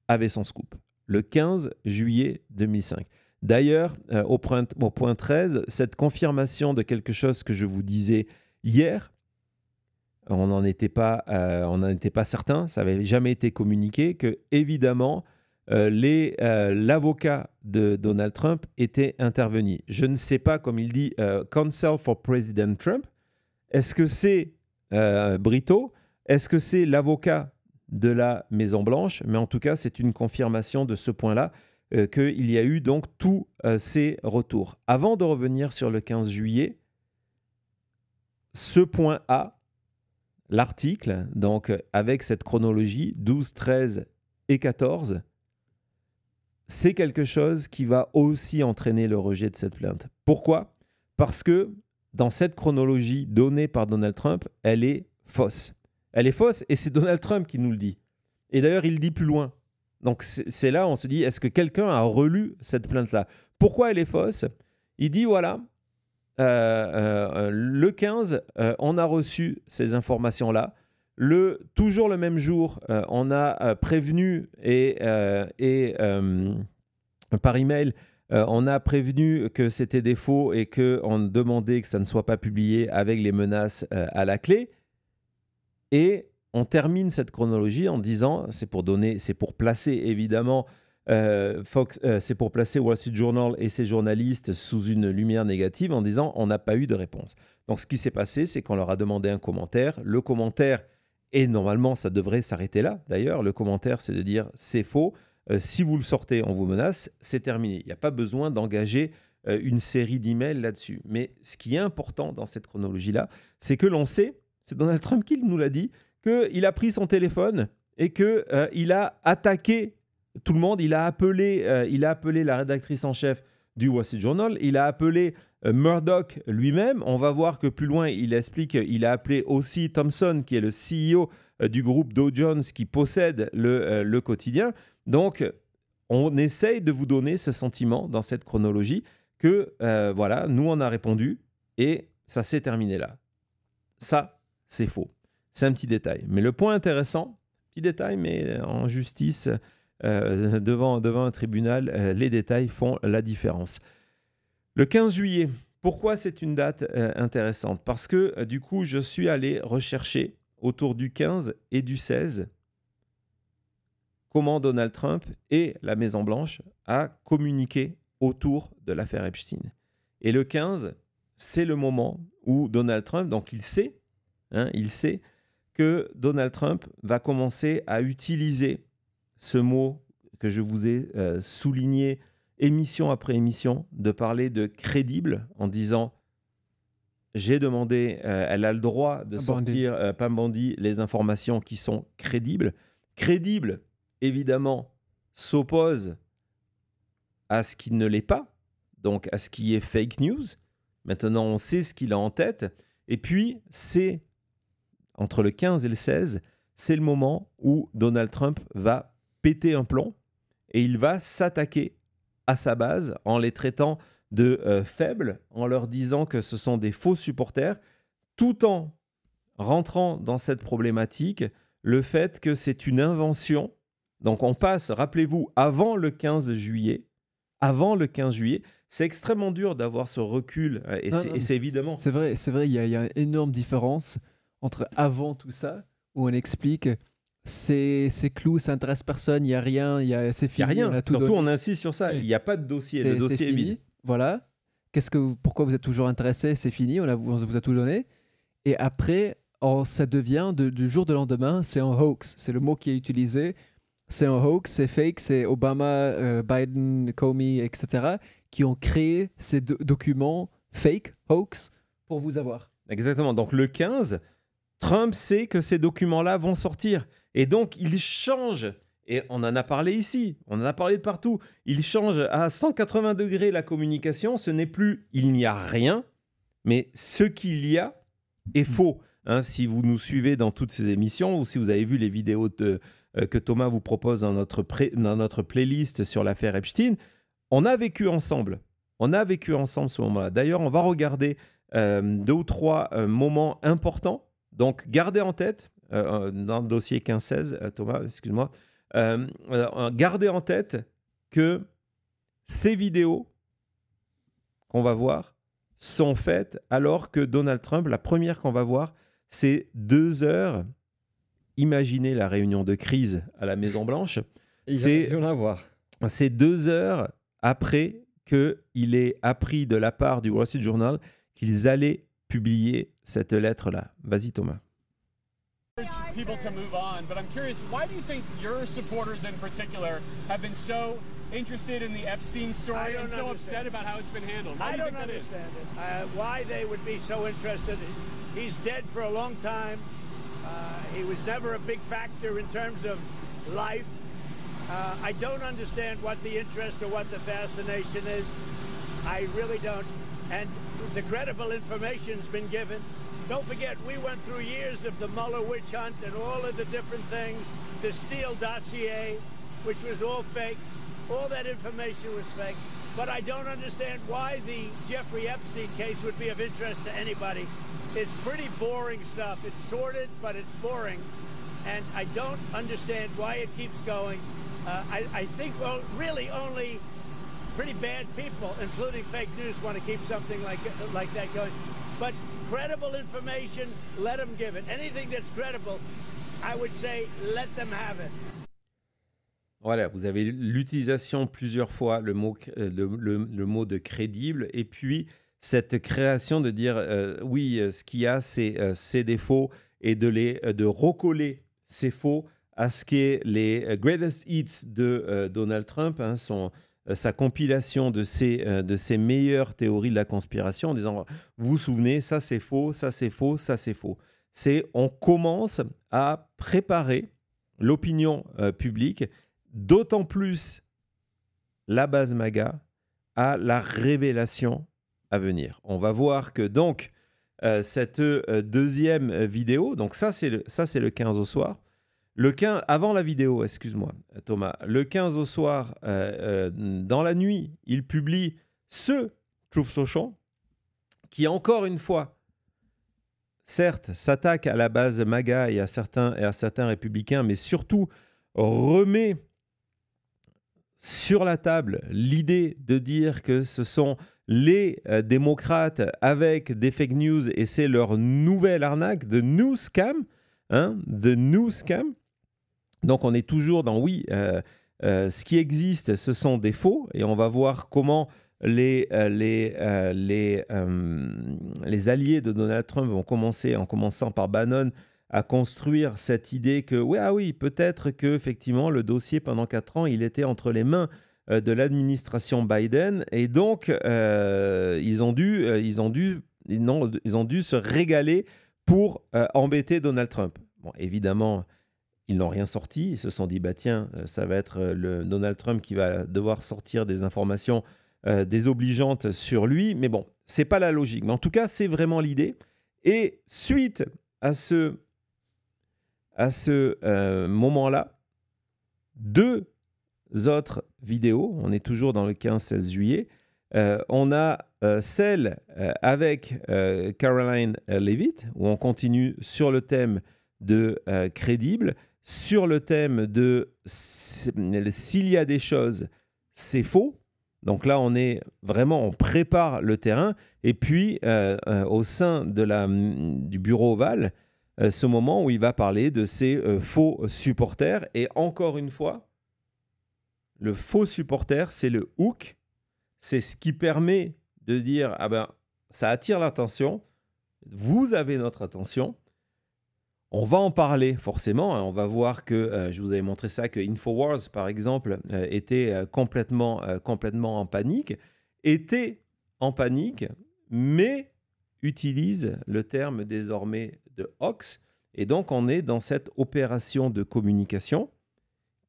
avait son scoop, le 15 juillet 2005. D'ailleurs, au point 13, cette confirmation de quelque chose que je vous disais hier, on n'en était pas certain, ça n'avait jamais été communiqué, que évidemment, l'avocat de Donald Trump était intervenu. Je ne sais pas, comme il dit, Counsel for President Trump. Est-ce que c'est Brito? Est-ce que c'est l'avocat de la Maison-Blanche? Mais en tout cas, c'est une confirmation de ce point-là, qu'il y a eu donc tous ces retours. Avant de revenir sur le 15 juillet, ce point A, l'article, donc avec cette chronologie 12, 13 et 14, c'est quelque chose qui va aussi entraîner le rejet de cette plainte. Pourquoi ? Parce que dans cette chronologie donnée par Donald Trump, elle est fausse. Elle est fausse et c'est Donald Trump qui nous le dit. Et d'ailleurs, il le dit plus loin. Donc c'est là, on se dit, est-ce que quelqu'un a relu cette plainte-là ? Pourquoi elle est fausse ? Il dit, voilà, le 15, on a reçu ces informations-là. Toujours le même jour, on a prévenu par email, on a prévenu que c'était des faux et qu'on demandait que ça ne soit pas publié avec les menaces à la clé. Et on termine cette chronologie en disant, c'est pour placer évidemment c'est pour placer Wall Street Journal et ses journalistes sous une lumière négative en disant on n'a pas eu de réponse. Donc ce qui s'est passé, c'est qu'on leur a demandé un commentaire. Le commentaire, et normalement ça devrait s'arrêter là d'ailleurs, le commentaire c'est de dire c'est faux, si vous le sortez on vous menace, c'est terminé. Il n'y a pas besoin d'engager une série d'emails là-dessus. Mais ce qui est important dans cette chronologie-là, c'est que l'on sait, c'est Donald Trump qui nous l'a dit, qu'il a pris son téléphone et qu'il a attaqué tout le monde. Il a appelé la rédactrice en chef du Wall Street Journal. Il a appelé Murdoch lui-même. On va voir que plus loin, il explique qu'il a appelé aussi Thompson, qui est le CEO du groupe Dow Jones, qui possède le quotidien. Donc, on essaye de vous donner ce sentiment dans cette chronologie que, voilà, nous, on a répondu et ça s'est terminé là. Ça, c'est faux. C'est un petit détail. Mais le point intéressant, petit détail, mais en justice, devant un tribunal, les détails font la différence. Le 15 juillet, pourquoi c'est une date intéressante? Parce que du coup, je suis allé rechercher autour du 15 et du 16 comment Donald Trump et la Maison-Blanche a communiqué autour de l'affaire Epstein. Et le 15, c'est le moment où Donald Trump, donc il sait que Donald Trump va commencer à utiliser ce mot que je vous ai souligné émission après émission, de parler de crédible en disant j'ai demandé, elle a le droit de sortir, Pam Bondi, les informations qui sont crédibles. Crédible, évidemment, s'oppose à ce qui ne l'est pas, donc à ce qui est fake news. Maintenant, on sait ce qu'il a en tête. Et puis, c'est entre le 15 et le 16, c'est le moment où Donald Trump va péter un plomb et il va s'attaquer à sa base en les traitant de faibles, en leur disant que ce sont des faux supporters, tout en rentrant dans cette problématique, le fait que c'est une invention. Donc on passe, rappelez-vous, avant le 15 juillet, c'est extrêmement dur d'avoir ce recul, et c'est évidemment... C'est vrai, il y a une énorme différence entre avant tout ça, où on explique c'est clou, ça n'intéresse personne, il n'y a rien, c'est fini. Il n'y a rien, on a tout surtout donné. on insiste sur ça, il n'y a pas de dossier, le dossier est fini. vide. Voilà. Pourquoi vous êtes toujours intéressé? C'est fini, on vous a tout donné. Et après, ça devient, du jour au lendemain, c'est un hoax. C'est le mot qui est utilisé. C'est un hoax, c'est fake, c'est Obama, Biden, Comey, etc. qui ont créé ces documents fake, hoax, pour vous avoir. Exactement. Donc le 15, Trump sait que ces documents-là vont sortir. Et donc, il change. Et on en a parlé ici, on en a parlé de partout. Il change à 180 degrés la communication. Ce n'est plus « il n'y a rien », mais « ce qu'il y a est faux ». Si vous nous suivez dans toutes ces émissions ou si vous avez vu les vidéos que Thomas vous propose dans notre playlist sur l'affaire Epstein, on a vécu ensemble. On a vécu ensemble ce moment-là. D'ailleurs, on va regarder 2 ou 3 moments importants. Donc, gardez en tête, dans le dossier 15-16, Thomas, excuse-moi, gardez en tête que ces vidéos qu'on va voir sont faites alors que Donald Trump, la première qu'on va voir, c'est 2 heures. Imaginez la réunion de crise à la Maison-Blanche. C'est 2 heures après qu'il ait appris de la part du Wall Street Journal qu'ils allaient publier cette lettre-là. Vas-y, Thomas. People to move on, but I'm curious, why do you think your supporters in particular have been so interested in the Epstein story and so upset about how it's been handled? I don't understand it. Why they would be so interested. He's dead for a long time. He was never a big factor in terms of life. I don't understand what the interest or what the fascination is. I really don't. And the credible information's been given. Don't forget, we went through years of the Mueller witch hunt and all of the different things, the Steele dossier, which was all fake. All that information was fake. But I don't understand why the Jeffrey Epstein case would be of interest to anybody. It's pretty boring stuff. It's sordid, but it's boring. And I don't understand why it keeps going. I think, well, really only pretty bad people, including fake news, want to keep something like that going. But credible information, let them give it. Anything that's credible, I would say, let them have it. Voilà, vous avez l'utilisation plusieurs fois, le mot de crédible, et puis cette création de dire oui, ce qu'il y a, c'est des faux, et de recoller ces faux à ce qui est les greatest hits de Donald Trump, sa compilation de ses meilleures théories de la conspiration, en disant, vous vous souvenez, ça c'est faux, ça c'est faux, ça c'est faux. On commence à préparer l'opinion publique, d'autant plus la base MAGA, à la révélation à venir. On va voir que donc, cette deuxième vidéo, donc ça c'est le 15 au soir, avant la vidéo, excuse-moi Thomas, le 15 au soir, dans la nuit, il publie ce Truth Social qui, encore une fois, certes, s'attaque à la base MAGA et à certains républicains, mais surtout remet sur la table l'idée de dire que ce sont les démocrates avec des fake news et c'est leur nouvelle arnaque, the new scam. The new scam. Donc, on est toujours dans, ce qui existe, ce sont des faux et on va voir comment les alliés de Donald Trump vont commencer, en commençant par Bannon, à construire cette idée que, peut-être qu'effectivement, le dossier, pendant 4 ans, il était entre les mains de l'administration Biden. Et donc, ils ont dû se régaler pour embêter Donald Trump. Bon, évidemment, ils n'ont rien sorti. Ils se sont dit, tiens, ça va être le Donald Trump qui va devoir sortir des informations désobligeantes sur lui. Mais bon, ce n'est pas la logique. Mais en tout cas, c'est vraiment l'idée. Et suite à ce moment-là, 2 autres vidéos, on est toujours dans le 15-16 juillet, on a celle avec Caroline Leavitt, où on continue sur le thème de crédible, sur le thème de s'il y a des choses, c'est faux. Donc là, on prépare le terrain. Et puis, au sein du bureau ovale, ce moment où il va parler de ces faux supporters. Et encore une fois, le faux supporter, c'est le hook. C'est ce qui permet de dire, ça attire l'attention. Vous avez notre attention. On va en parler forcément. On va voir que, je vous avais montré ça, que Infowars, par exemple, était complètement en panique. Mais utilise le terme désormais de hoax. Et donc, on est dans cette opération de communication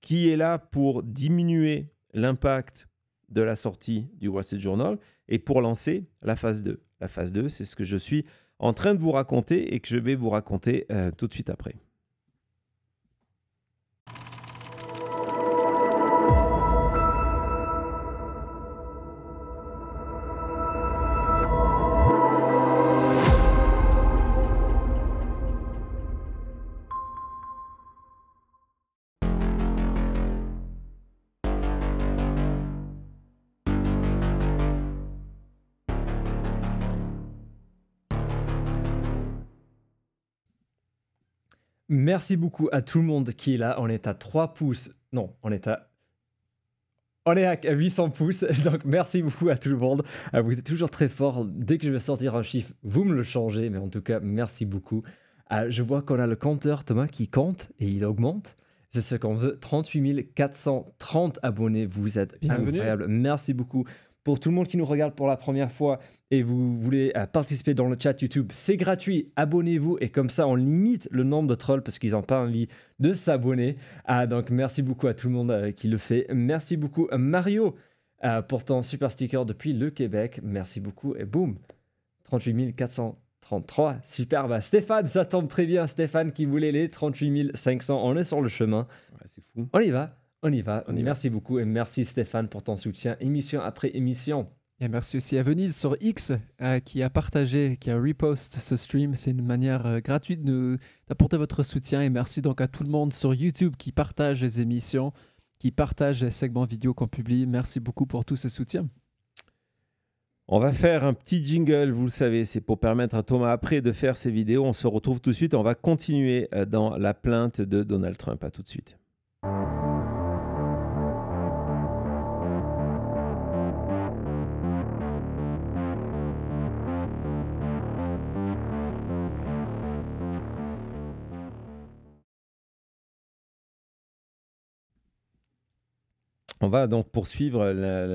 qui est là pour diminuer l'impact de la sortie du Wall Street Journal et pour lancer la phase 2. La phase 2, c'est ce que je suis en train de vous raconter et que je vais vous raconter tout de suite après. Merci beaucoup à tout le monde qui est là. On est à 3 pouces. Non, on est à 800 pouces. Donc, merci beaucoup à tout le monde. Vous êtes toujours très fort. Dès que je vais sortir un chiffre, vous me le changez. Mais en tout cas, merci beaucoup. Je vois qu'on a le compteur, Thomas, qui compte et il augmente. C'est ce qu'on veut. 38 430 abonnés. Vous êtes incroyable. Merci beaucoup. Pour tout le monde qui nous regarde pour la première fois et vous voulez participer dans le chat YouTube, c'est gratuit, abonnez-vous et comme ça on limite le nombre de trolls parce qu'ils n'ont pas envie de s'abonner. Donc merci beaucoup à tout le monde qui le fait. Merci beaucoup Mario pour ton super sticker depuis le Québec. Merci beaucoup et boum, 38 433, super. Stéphane, ça tombe très bien, Stéphane qui voulait les 38 500, on est sur le chemin. Ouais, c'est fou. On y va. Merci beaucoup et merci Stéphane pour ton soutien émission après émission. Et merci aussi à Venise sur X qui a partagé, qui a repost ce stream. C'est une manière gratuite d'apporter votre soutien. Et merci donc à tout le monde sur YouTube qui partage les émissions, qui partage les segments vidéo qu'on publie. Merci beaucoup pour tout ce soutien. On va faire un petit jingle, vous le savez, c'est pour permettre à Thomas après de faire ses vidéos. On se retrouve tout de suite. On va continuer dans la plainte de Donald Trump. À tout de suite. On va donc poursuivre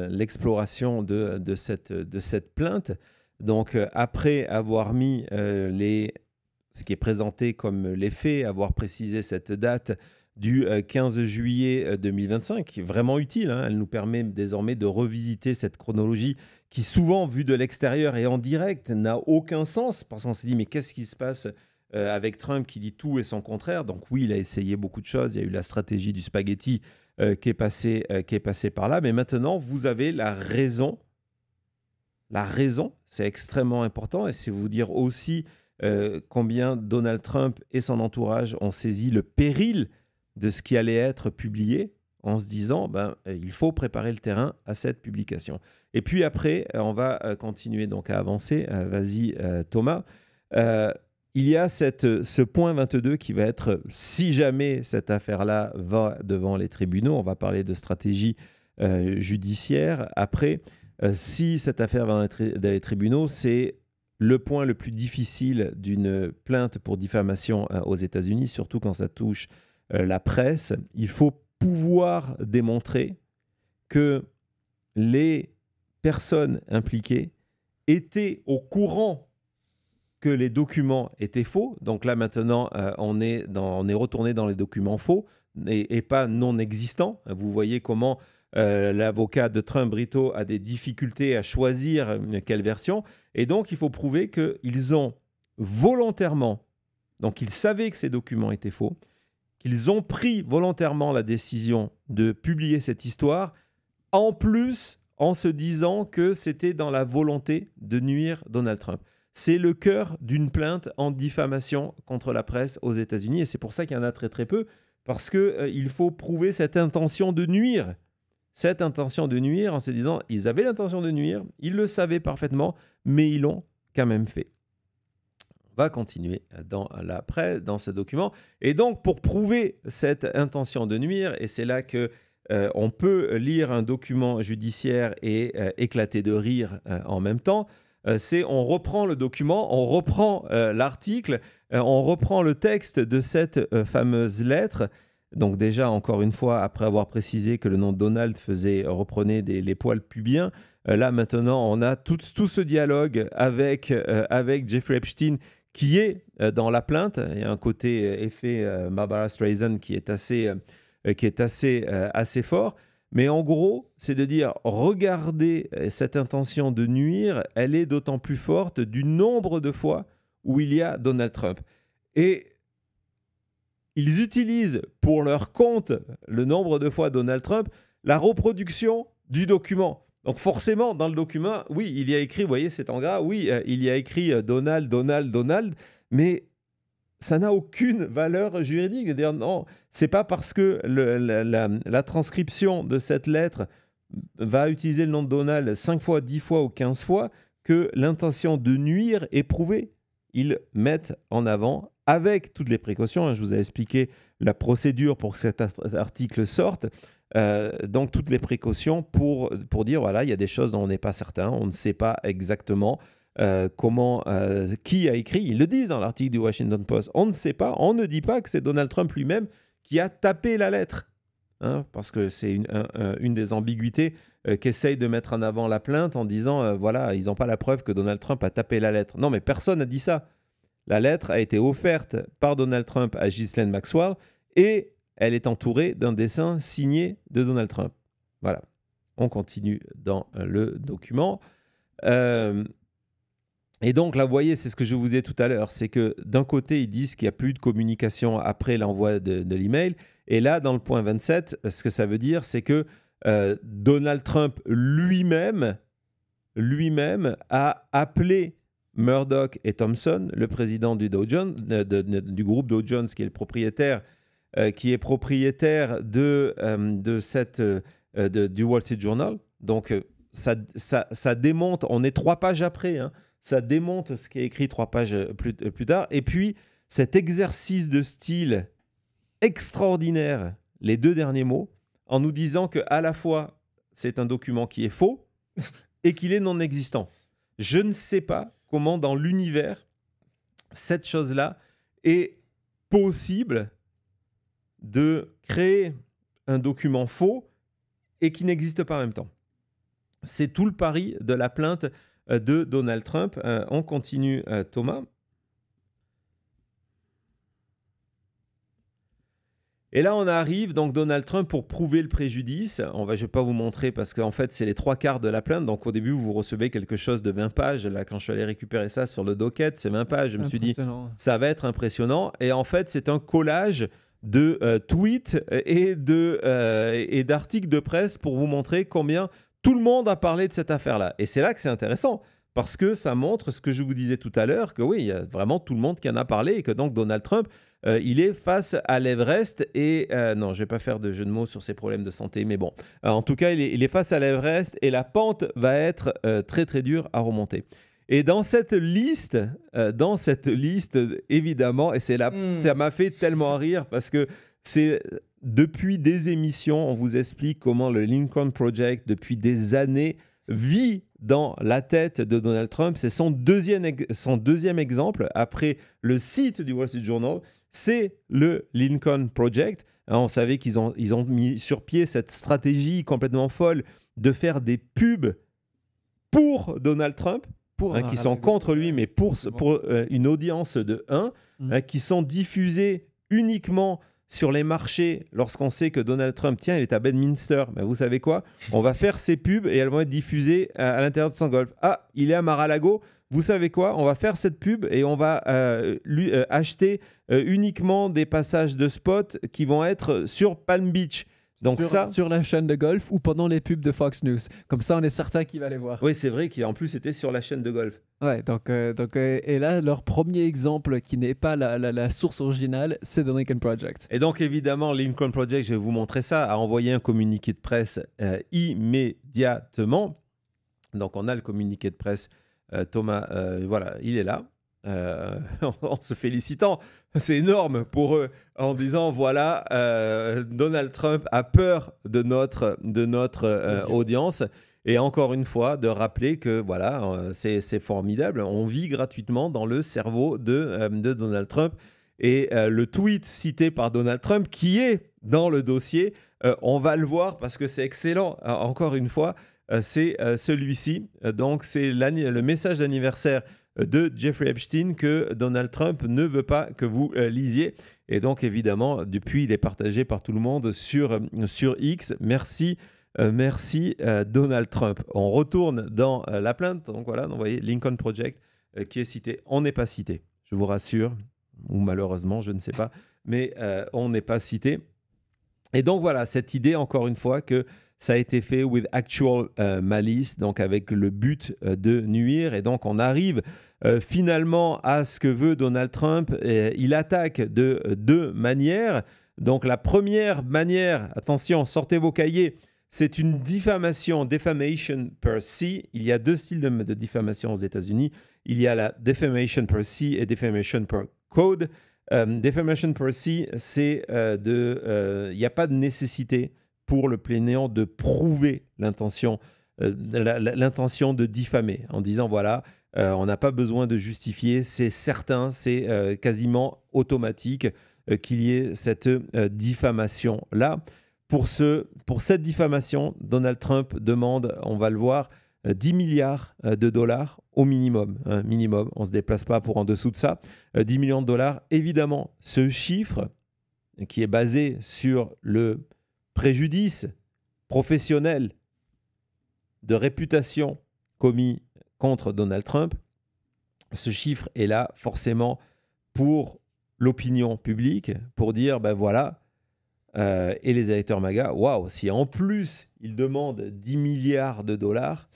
l'exploration de cette plainte. Donc, après avoir mis ce qui est présenté comme les faits, avoir précisé cette date du 15 juillet 2025, qui est vraiment utile, elle nous permet désormais de revisiter cette chronologie qui, souvent, vue de l'extérieur et en direct, n'a aucun sens, parce qu'on s'est dit, mais qu'est-ce qui se passe avec Trump qui dit tout et son contraire? Donc oui, il a essayé beaucoup de choses, il y a eu la stratégie du spaghetti, qui est passé par là. Mais maintenant, vous avez la raison. La raison, c'est extrêmement important. Et c'est vous dire aussi combien Donald Trump et son entourage ont saisi le péril de ce qui allait être publié. en se disant il faut préparer le terrain à cette publication. Et puis après, on va continuer donc à avancer. Vas-y, Thomas. Il y a ce point 22 qui va être, si jamais cette affaire-là va devant les tribunaux, on va parler de stratégie judiciaire. Après, si cette affaire va dans les tribunaux, c'est le point le plus difficile d'une plainte pour diffamation aux États-Unis, surtout quand ça touche la presse. Il faut pouvoir démontrer que les personnes impliquées étaient au courant que les documents étaient faux. Donc là, maintenant, on est retourné dans les documents faux et pas non existants. Vous voyez comment l'avocat de Trump, Brito, a des difficultés à choisir quelle version. Et donc, il faut prouver qu'ils ont volontairement, donc ils savaient que ces documents étaient faux, qu'ils ont pris volontairement la décision de publier cette histoire, en plus en se disant que c'était dans la volonté de nuire Donald Trump. C'est le cœur d'une plainte en diffamation contre la presse aux États-Unis, et c'est pour ça qu'il y en a très très peu, parce qu'il faut prouver cette intention de nuire. Cette intention de nuire en se disant, ils avaient l'intention de nuire, ils le savaient parfaitement, mais ils l'ont quand même fait. On va continuer dans ce document. Et donc, pour prouver cette intention de nuire, et c'est là que on peut lire un document judiciaire et éclater de rire en même temps, on reprend le document, on reprend l'article, on reprend le texte de cette fameuse lettre. Donc déjà, encore une fois, après avoir précisé que le nom de Donald reprenait les poils pubiens, là maintenant, on a tout ce dialogue avec Jeffrey Epstein qui est dans la plainte. Il y a un côté effet Barbara Streisand qui est assez fort. Mais en gros, c'est de dire, regardez cette intention de nuire, elle est d'autant plus forte du nombre de fois où il y a Donald Trump. Et ils utilisent pour leur compte le nombre de fois Donald Trump, la reproduction du document. Donc forcément, dans le document, oui, il y a écrit, vous voyez, c'est en gras, oui, il y a écrit Donald, mais ça n'a aucune valeur juridique. C'est-à-dire, non, c'est pas parce que la transcription de cette lettre va utiliser le nom de Donald 5 fois, 10 fois ou 15 fois que l'intention de nuire est prouvée. Ils mettent en avant, avec toutes les précautions, je vous ai expliqué la procédure pour que cet article sorte, donc toutes les précautions pour dire, voilà, il y a des choses dont on n'est pas certain, on ne sait pas exactement qui a écrit. Ils le disent dans l'article du Washington Post. On ne sait pas, on ne dit pas que c'est Donald Trump lui-même qui a tapé la lettre. Parce que c'est une des ambiguïtés qu'essaye de mettre en avant la plainte en disant, voilà, ils n'ont pas la preuve que Donald Trump a tapé la lettre. Non, mais personne n'a dit ça. La lettre a été offerte par Donald Trump à Ghislaine Maxwell et elle est entourée d'un dessin signé de Donald Trump. Voilà. On continue dans le document. Et donc là, vous voyez, c'est ce que je vous disais tout à l'heure, c'est que d'un côté, ils disent qu'il n'y a plus de communication après l'envoi de l'email. Et là, dans le point 27, ce que ça veut dire, c'est que Donald Trump lui-même a appelé Murdoch et Thompson, le président du Dow Jones, du groupe Dow Jones, qui est le propriétaire, du Wall Street Journal. Donc, ça démonte, on est 3 pages après, ça démonte ce qui est écrit 3 pages plus tard. Et puis, cet exercice de style extraordinaire, les 2 derniers mots, en nous disant qu'à la fois, c'est un document qui est faux et qu'il est non existant. Je ne sais pas comment, dans l'univers, cette chose-là est possible de créer un document faux et qui n'existe pas en même temps. C'est tout le pari de la plainte de Donald Trump. On continue, Thomas. Et là, on arrive, donc Donald Trump, pour prouver le préjudice. Je ne vais pas vous montrer parce qu'en fait, c'est les 3/4 de la plainte. Donc au début, vous recevez quelque chose de 20 pages. Là, quand je suis allé récupérer ça sur le docket, c'est 20 pages. Je me suis dit, ça va être impressionnant. Et en fait, c'est un collage de tweets et d'articles de presse pour vous montrer combien tout le monde a parlé de cette affaire-là. Et c'est là que c'est intéressant. parce que ça montre ce que je vous disais tout à l'heure, que oui, il y a vraiment tout le monde qui en a parlé et que donc Donald Trump, il est face à l'Everest et non, je vais pas faire de jeu de mots sur ses problèmes de santé, mais bon, en tout cas, il est face à l'Everest et la pente va être très très dure à remonter. Et dans cette liste, évidemment, et ça m'a fait tellement rire parce que c'est depuis des émissions, on vous explique comment le Lincoln Project, depuis des années, vit dans la tête de Donald Trump. C'est son deuxième exemple après le site du Wall Street Journal, c'est le Lincoln Project. On savait qu'ils ont mis sur pied cette stratégie complètement folle de faire des pubs pour Donald Trump, qui sont contre lui, mais pour une audience de 1, qui sont diffusées uniquement sur les marchés lorsqu'on sait que Donald Trump, tiens, il est à Bedminster. Ben, vous savez quoi? On va faire ces pubs et elles vont être diffusées à l'intérieur de son golf. Ah, il est à Mar-a-Lago. Vous savez quoi? On va faire cette pub et on va lui acheter uniquement des passages de spots qui vont être sur Palm Beach. Donc sur la chaîne de golf ou pendant les pubs de Fox News. Comme ça, on est certain qu'il va les voir. Oui, c'est vrai qu'en plus, c'était sur la chaîne de golf. Ouais, et là, leur premier exemple qui n'est pas la source originale, c'est The Lincoln Project. Et donc, évidemment, Lincoln Project, je vais vous montrer ça, a envoyé un communiqué de presse immédiatement. Donc, on a le communiqué de presse. Thomas, voilà, il est là. En se félicitant, c'est énorme pour eux, en disant voilà, Donald Trump a peur de notre audience. Et encore une fois, de rappeler que voilà, c'est formidable. On vit gratuitement dans le cerveau de Donald Trump. Et le tweet cité par Donald Trump, qui est dans le dossier, on va le voir parce que c'est excellent. Encore une fois, c'est celui-ci. Donc, c'est le message d'anniversaire de Jeffrey Epstein que Donald Trump ne veut pas que vous lisiez. Et donc, évidemment, depuis, il est partagé par tout le monde sur X. Merci Donald Trump. On retourne dans la plainte. Donc voilà, vous voyez, Lincoln Project qui est cité. On n'est pas cité, je vous rassure, ou malheureusement, je ne sais pas, mais on n'est pas cité. Et donc voilà, cette idée, encore une fois, que ça a été fait with actual malice, donc avec le but de nuire. Et donc, on arrive finalement à ce que veut Donald Trump. Il attaque de deux manières. Donc, la première manière, attention, sortez vos cahiers, c'est une diffamation, defamation per se. Il y a deux styles de diffamation aux États-Unis. Il y a la defamation per se et defamation per quote. Defamation per se, c'est il n'y a pas de nécessité pour le plaignant de prouver l'intention de diffamer en disant voilà, on n'a pas besoin de justifier, c'est certain, c'est quasiment automatique qu'il y ait cette diffamation-là. Pour cette diffamation, Donald Trump demande, on va le voir, 10 milliards de dollars au minimum. Minimum, on ne se déplace pas pour en dessous de ça. 10 millions de dollars, évidemment, ce chiffre qui est basé sur le préjudice professionnel de réputation commis contre Donald Trump, ce chiffre est là forcément pour l'opinion publique, pour dire, ben voilà, et les électeurs MAGA, waouh, si en plus il demande 10 milliards de dollars,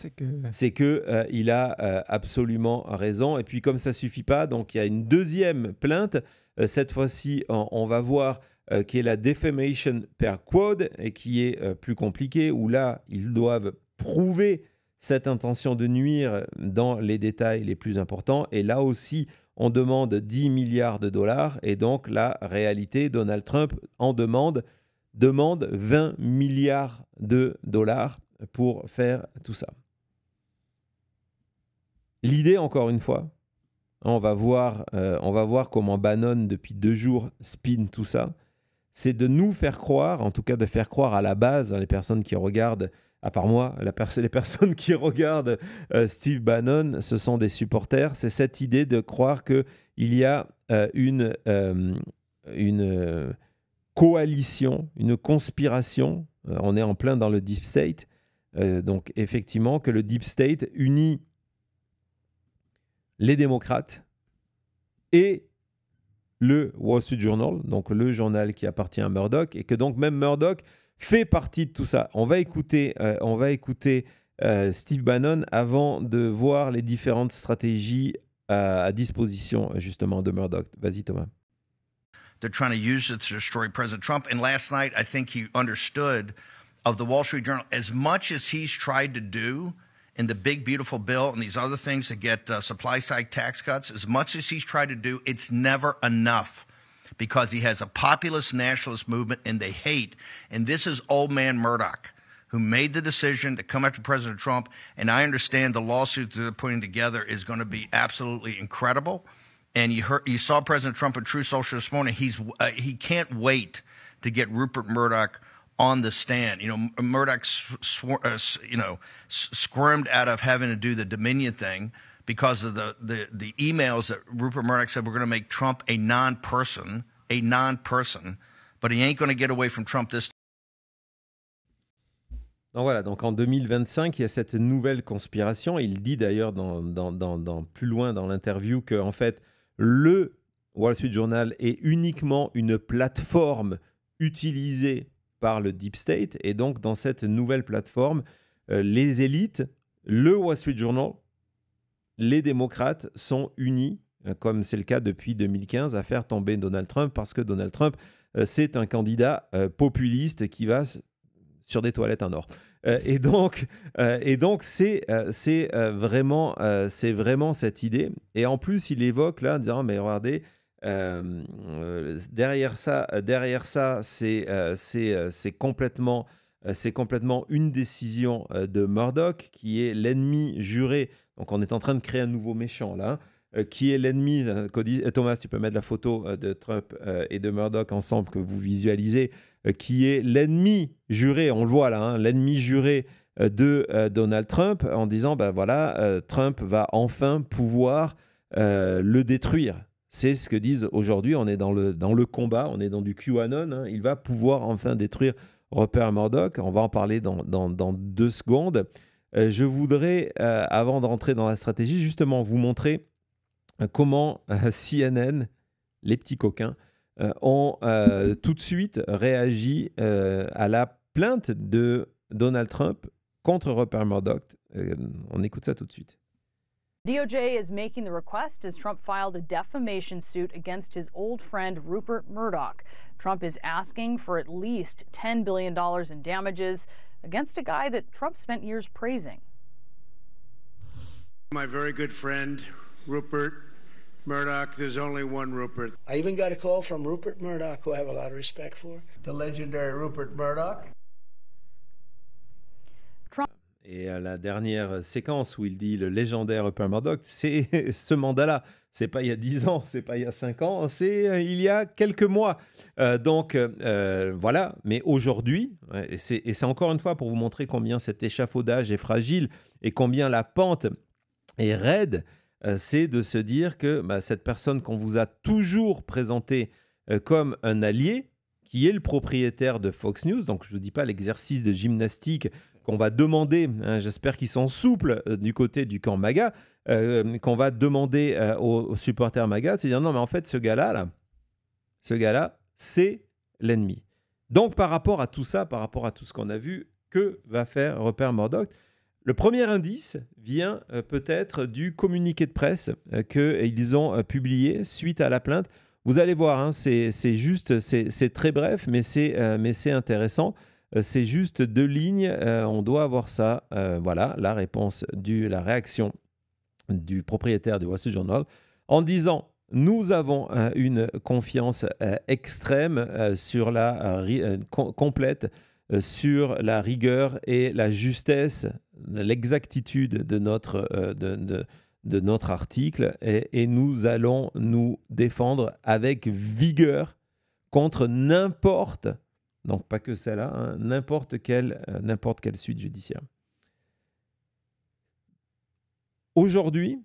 c'est que il a absolument raison. Et puis comme ça ne suffit pas, donc il y a une deuxième plainte, cette fois-ci on va voir qui est la defamation per quote et qui est plus compliquée, où là, ils doivent prouver cette intention de nuire dans les détails les plus importants. Et là aussi, on demande 10 milliards de dollars. Et donc, la réalité, Donald Trump en demande 20 milliards de dollars pour faire tout ça. L'idée, encore une fois, on va voir comment Bannon, depuis 2 jours, spin tout ça. C'est de nous faire croire, en tout cas de faire croire à la base, les personnes qui regardent, à part moi, les personnes qui regardent Steve Bannon, ce sont des supporters. C'est cette idée de croire qu'il y a une coalition, une conspiration. On est en plein dans le Deep State. Donc effectivement, que le Deep State unit les démocrates et le Wall Street Journal, donc le journal qui appartient à Murdoch, et que donc même Murdoch fait partie de tout ça. On va écouter Steve Bannon avant de voir les différentes stratégies à disposition justement de Murdoch. Vas-y Thomas. They're trying to use it to destroy President Trump. And last night, I think he understood of the Wall Street Journal, as much as he's tried to do in the big, beautiful bill and these other things to get supply-side tax cuts, as much as he's tried to do, it's never enough because he has a populist nationalist movement and they hate. And this is old man Murdoch, who made the decision to come after President Trump. And I understand the lawsuit that they're putting together is going to be absolutely incredible. And you saw President Trump at True Social this morning. He can't wait to get Rupert Murdoch on the stand. You know, Murdoch squirmed out of having to do the Dominion thing because of the emails that Rupert Murdoch said we're going to make Trump a non-person, but he ain't going to get away from Trump this time. Donc voilà, donc en 2025, il y a cette nouvelle conspiration. Il dit d'ailleurs plus loin dans l'interview que en fait, le Wall Street Journal est uniquement une plateforme utilisée par le Deep State. Et donc, dans cette nouvelle plateforme, les élites, le Wall Street Journal, les démocrates sont unis, comme c'est le cas depuis 2015, à faire tomber Donald Trump parce que Donald Trump, c'est un candidat populiste qui va sur des toilettes en or. Et donc c'est vraiment cette idée. Et en plus, il évoque là, en disant, mais regardez, derrière ça, c'est complètement une décision de Murdoch, qui est l'ennemi juré. Donc, on est en train de créer un nouveau méchant là, qui est l'ennemi. Thomas, tu peux mettre la photo de Trump et de Murdoch ensemble que vous visualisez, qui est l'ennemi juré, on le voit là, hein, l'ennemi juré de Donald Trump, en disant, ben voilà, Trump va enfin pouvoir le détruire. C'est ce que disent aujourd'hui, on est dans le combat, on est dans du QAnon, hein, il va pouvoir enfin détruire Rupert Murdoch. On va en parler dans 2 secondes. Je voudrais, avant de rentrer dans la stratégie, justement vous montrer comment CNN, les petits coquins, ont tout de suite réagi à la plainte de Donald Trump contre Rupert Murdoch. On écoute ça tout de suite. DOJ is making the request as Trump filed a defamation suit against his old friend Rupert Murdoch. Trump is asking for at least $10 billion in damages against a guy that Trump spent years praising. My very good friend, Rupert Murdoch, there's only one Rupert. I even got a call from Rupert Murdoch, who I have a lot of respect for. The legendary Rupert Murdoch. Et à la dernière séquence où il dit le légendaire Rupert Murdoch, c'est ce mandat-là. C'est pas il y a 10 ans, c'est pas il y a 5 ans, c'est il y a quelques mois. Donc voilà, mais aujourd'hui, et c'est encore une fois pour vous montrer combien cet échafaudage est fragile et combien la pente est raide, c'est de se dire que cette personne qu'on vous a toujours présentée comme un allié, qui est le propriétaire de Fox News, donc je ne vous dis pas l'exercice de gymnastique qu'on va demander, hein, j'espère qu'ils sont souples du côté du camp MAGA, qu'on va demander aux supporters MAGA, c'est dire non mais en fait ce gars-là, c'est l'ennemi. Donc par rapport à tout ça, par rapport à tout ce qu'on a vu, que va faire Rupert Murdoch? Le premier indice vient peut-être du communiqué de presse qu'ils ont publié suite à la plainte. Vous allez voir, hein, c'est très bref, mais c'est intéressant. C'est juste 2 lignes, on doit avoir ça. Voilà, la réaction du propriétaire du Wall Street Journal en disant « Nous avons une confiance extrême complète sur la rigueur et la justesse, l'exactitude de notre article et nous allons nous défendre avec vigueur contre n'importe, donc pas que celle-là, hein, n'importe quelle suite judiciaire. » Aujourd'hui,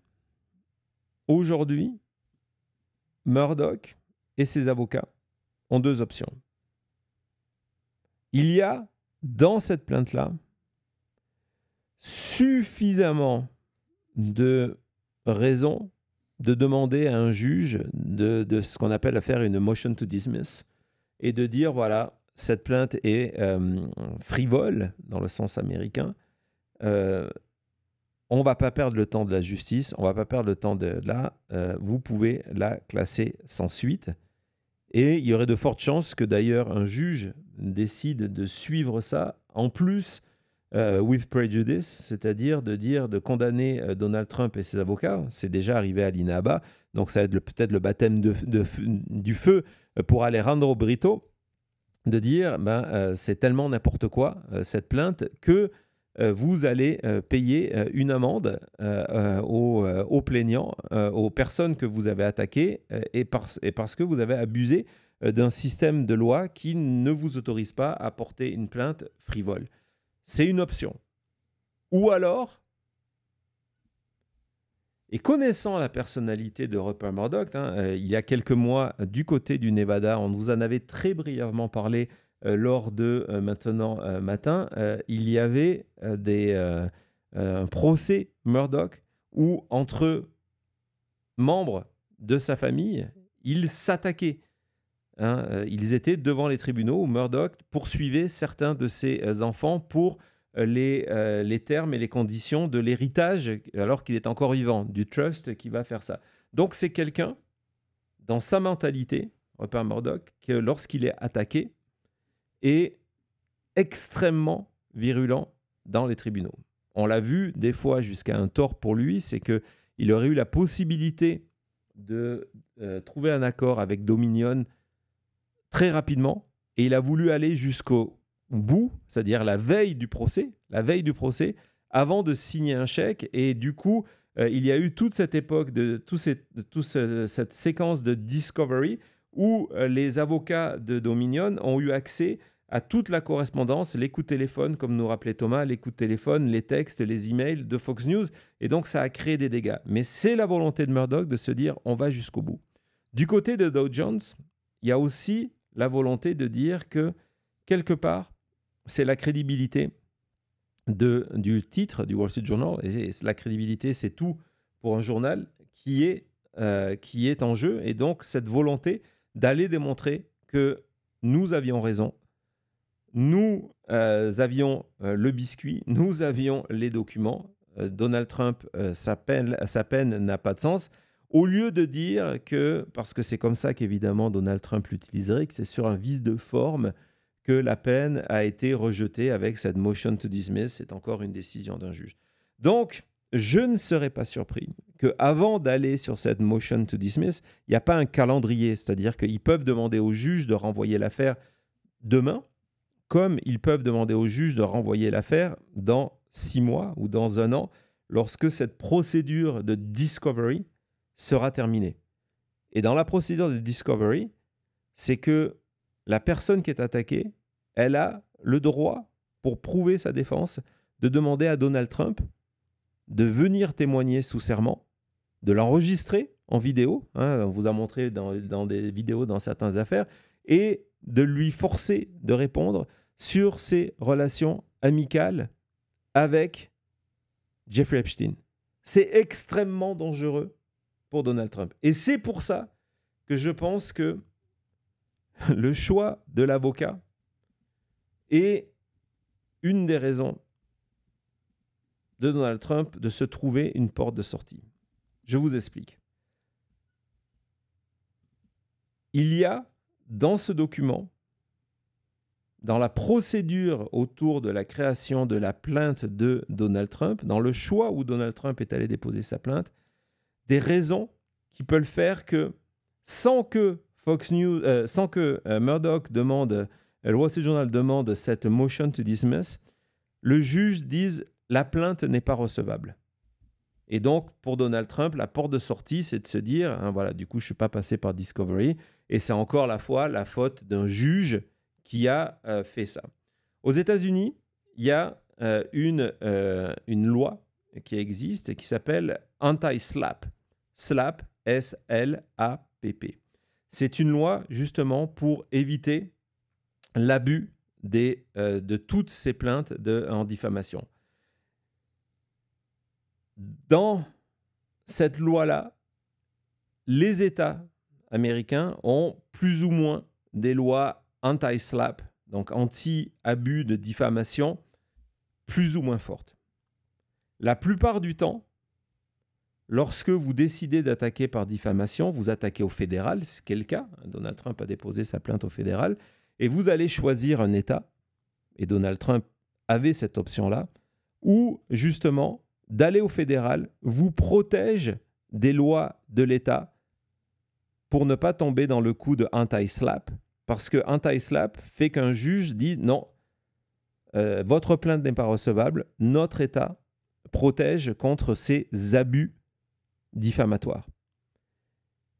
Murdoch et ses avocats ont 2 options. Il y a dans cette plainte-là suffisamment de raisons de demander à un juge de ce qu'on appelle faire une motion to dismiss et de dire voilà, cette plainte est frivole dans le sens américain. on ne va pas perdre le temps de la justice, on ne va pas perdre le temps de là, vous pouvez la classer sans suite. Et il y aurait de fortes chances que d'ailleurs un juge décide de suivre ça, en plus with prejudice, c'est-à-dire de condamner Donald Trump et ses avocats. C'est déjà arrivé à l'INABA, donc ça va être peut-être le baptême du feu pour Alejandro Brito, de dire c'est tellement n'importe quoi cette plainte que vous allez payer une amende aux plaignants, aux personnes que vous avez attaquées et parce que vous avez abusé d'un système de loi qui ne vous autorise pas à porter une plainte frivole. C'est une option. Ou alors, et connaissant la personnalité de Rupert Murdoch, il y a quelques mois, du côté du Nevada, on vous en avait très brièvement parlé lors de Maintenant Matin, il y avait un procès Murdoch où, entre membres de sa famille, ils s'attaquaient. Ils étaient devant les tribunaux où Murdoch poursuivait certains de ses enfants pour les termes et les conditions de l'héritage alors qu'il est encore vivant, du trust qui va faire ça. Donc c'est quelqu'un, dans sa mentalité, Rupert Murdoch, que lorsqu'il est attaqué, est extrêmement virulent dans les tribunaux. On l'a vu des fois jusqu'à un tort pour lui, c'est qu'il aurait eu la possibilité de trouver un accord avec Dominion très rapidement, et il a voulu aller jusqu'au bout, c'est-à-dire la veille du procès, avant de signer un chèque, et du coup, il y a eu toute cette époque, cette séquence de discovery, où les avocats de Dominion ont eu accès à toute la correspondance, les coups de téléphone, comme nous rappelait Thomas, les coups de téléphone, les textes, les emails de Fox News, et donc ça a créé des dégâts. Mais c'est la volonté de Murdoch de se dire, on va jusqu'au bout. Du côté de Dow Jones, il y a aussi la volonté de dire que, quelque part, c'est la crédibilité du titre du Wall Street Journal, et la crédibilité, c'est tout pour un journal qui est en jeu, et donc cette volonté d'aller démontrer que nous avions raison, nous avions le biscuit, nous avions les documents, Donald Trump, sa peine n'a pas de sens, au lieu de dire que, parce que c'est comme ça qu'évidemment Donald Trump l'utiliserait, que c'est sur un vice de forme que la peine a été rejetée avec cette motion to dismiss, c'est encore une décision d'un juge. Donc, je ne serais pas surpris qu'avant d'aller sur cette motion to dismiss, il n'y a pas un calendrier, c'est-à-dire qu'ils peuvent demander au juge de renvoyer l'affaire demain, comme ils peuvent demander au juge de renvoyer l'affaire dans 6 mois ou dans 1 an, lorsque cette procédure de discovery sera terminée. Et dans la procédure de discovery, c'est que la personne qui est attaquée, elle a le droit, pour prouver sa défense, de demander à Donald Trump de venir témoigner sous serment, de l'enregistrer en vidéo, on vous a montré dans des vidéos dans certaines affaires, et de lui forcer de répondre sur ses relations amicales avec Jeffrey Epstein. C'est extrêmement dangereux pour Donald Trump. Et c'est pour ça que je pense que le choix de l'avocat est une des raisons de Donald Trump de se trouver une porte de sortie. Je vous explique. Il y a dans ce document, dans la procédure autour de la création de la plainte de Donald Trump, dans le choix où Donald Trump est allé déposer sa plainte, des raisons qui peuvent faire que, sans que Murdoch demande, le Wall Street Journal demande cette motion to dismiss, le juge dise la plainte n'est pas recevable. Et donc, pour Donald Trump, la porte de sortie, c'est de se dire, voilà, du coup, je ne suis pas passé par Discovery, et c'est encore la faute d'un juge qui a fait ça. Aux États-Unis, il y a une loi qui existe et qui s'appelle Anti-SLAPP. SLAPP, S-L-A-P-P. C'est une loi justement pour éviter l'abus de toutes ces plaintes en diffamation. Dans cette loi-là, les États américains ont plus ou moins des lois anti-SLAPP, donc anti-abus de diffamation, plus ou moins fortes. La plupart du temps, lorsque vous décidez d'attaquer par diffamation, vous attaquez au fédéral, ce qui est le cas. Donald Trump a déposé sa plainte au fédéral, et vous allez choisir un État, et Donald Trump avait cette option-là, où justement, d'aller au fédéral vous protège des lois de l'État pour ne pas tomber dans le coup de anti-slap, parce que anti-slap fait qu'un juge dit non, votre plainte n'est pas recevable, notre État protège contre ces abus diffamatoires.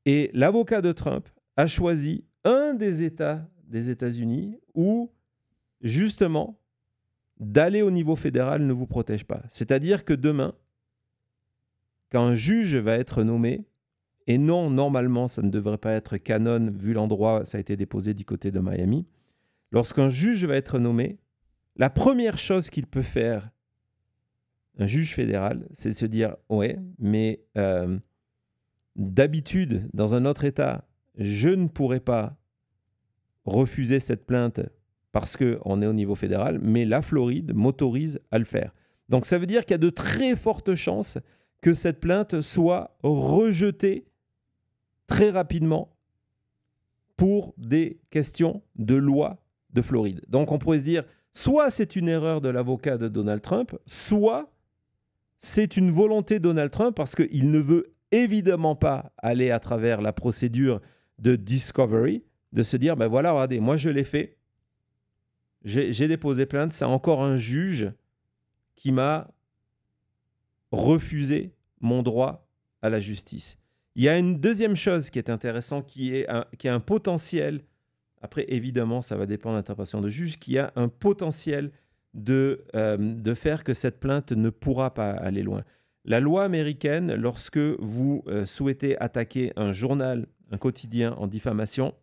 Et l'avocat de Trump a choisi un des États des États-Unis où, justement, d'aller au niveau fédéral ne vous protège pas. C'est-à-dire que demain, quand un juge va être nommé, et non, normalement, ça ne devrait pas être canon, vu l'endroit, ça a été déposé du côté de Miami, lorsqu'un juge va être nommé, la première chose qu'il peut faire, un juge fédéral, c'est de se dire « ouais, mais d'habitude, dans un autre État, je ne pourrais pas refuser cette plainte parce qu'on est au niveau fédéral, mais la Floride m'autorise à le faire. » Donc ça veut dire qu'il y a de très fortes chances que cette plainte soit rejetée très rapidement pour des questions de loi de Floride. Donc on pourrait se dire, soit c'est une erreur de l'avocat de Donald Trump, soit c'est une volonté de Donald Trump parce qu'il ne veut évidemment pas aller à travers la procédure de discovery, de se dire, ben voilà, regardez, moi je l'ai fait, j'ai déposé plainte, c'est encore un juge qui m'a refusé mon droit à la justice. Il y a une deuxième chose qui est intéressante, qui est un potentiel, après évidemment ça va dépendre de l'interprétation de juge, qui a un potentiel de faire que cette plainte ne pourra pas aller loin. La loi américaine, lorsque vous souhaitez attaquer un journal, un quotidien en diffamation,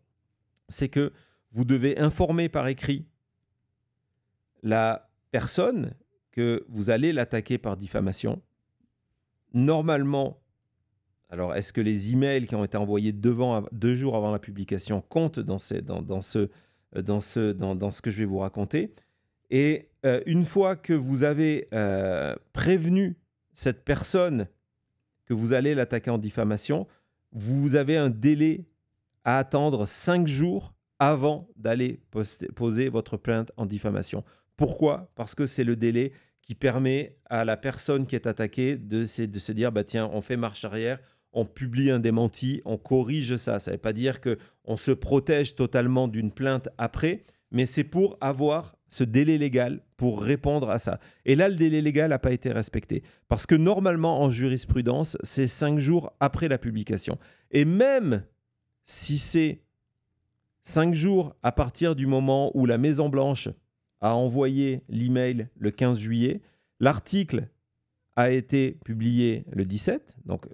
c'est que vous devez informer par écrit la personne que vous allez l'attaquer par diffamation. Normalement, alors est-ce que les emails qui ont été envoyés 2 jours avant la publication comptent dans ce que je vais vous raconter? Et une fois que vous avez prévenu cette personne que vous allez l'attaquer en diffamation, vous avez un délai à attendre 5 jours avant d'aller poser votre plainte en diffamation. Pourquoi? Parce que c'est le délai qui permet à la personne qui est attaquée de se dire, bah tiens, on fait marche arrière, on publie un démenti, on corrige ça. Ça ne veut pas dire qu'on se protège totalement d'une plainte après, mais c'est pour avoir ce délai légal pour répondre à ça. Et là, le délai légal n'a pas été respecté. Parce que normalement, en jurisprudence, c'est 5 jours après la publication. Et même si c'est 5 jours à partir du moment où la Maison-Blanche a envoyé l'email le 15 juillet, l'article a été publié le 17, donc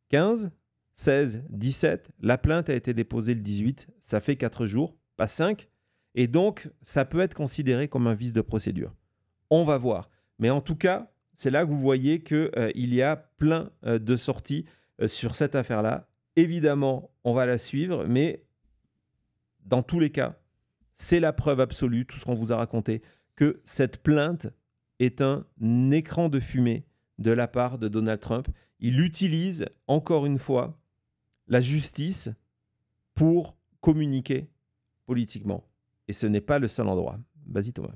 15, 16, 17, la plainte a été déposée le 18, ça fait 4 jours, pas 5, et donc ça peut être considéré comme un vice de procédure. On va voir. Mais en tout cas, c'est là que vous voyez qu'il y a plein de sorties sur cette affaire-là. Évidemment, on va la suivre, mais dans tous les cas, c'est la preuve absolue, tout ce qu'on vous a raconté, que cette plainte est un écran de fumée de la part de Donald Trump. Il utilise, encore une fois, la justice pour communiquer politiquement. Et ce n'est pas le seul endroit. Vas-y Thomas.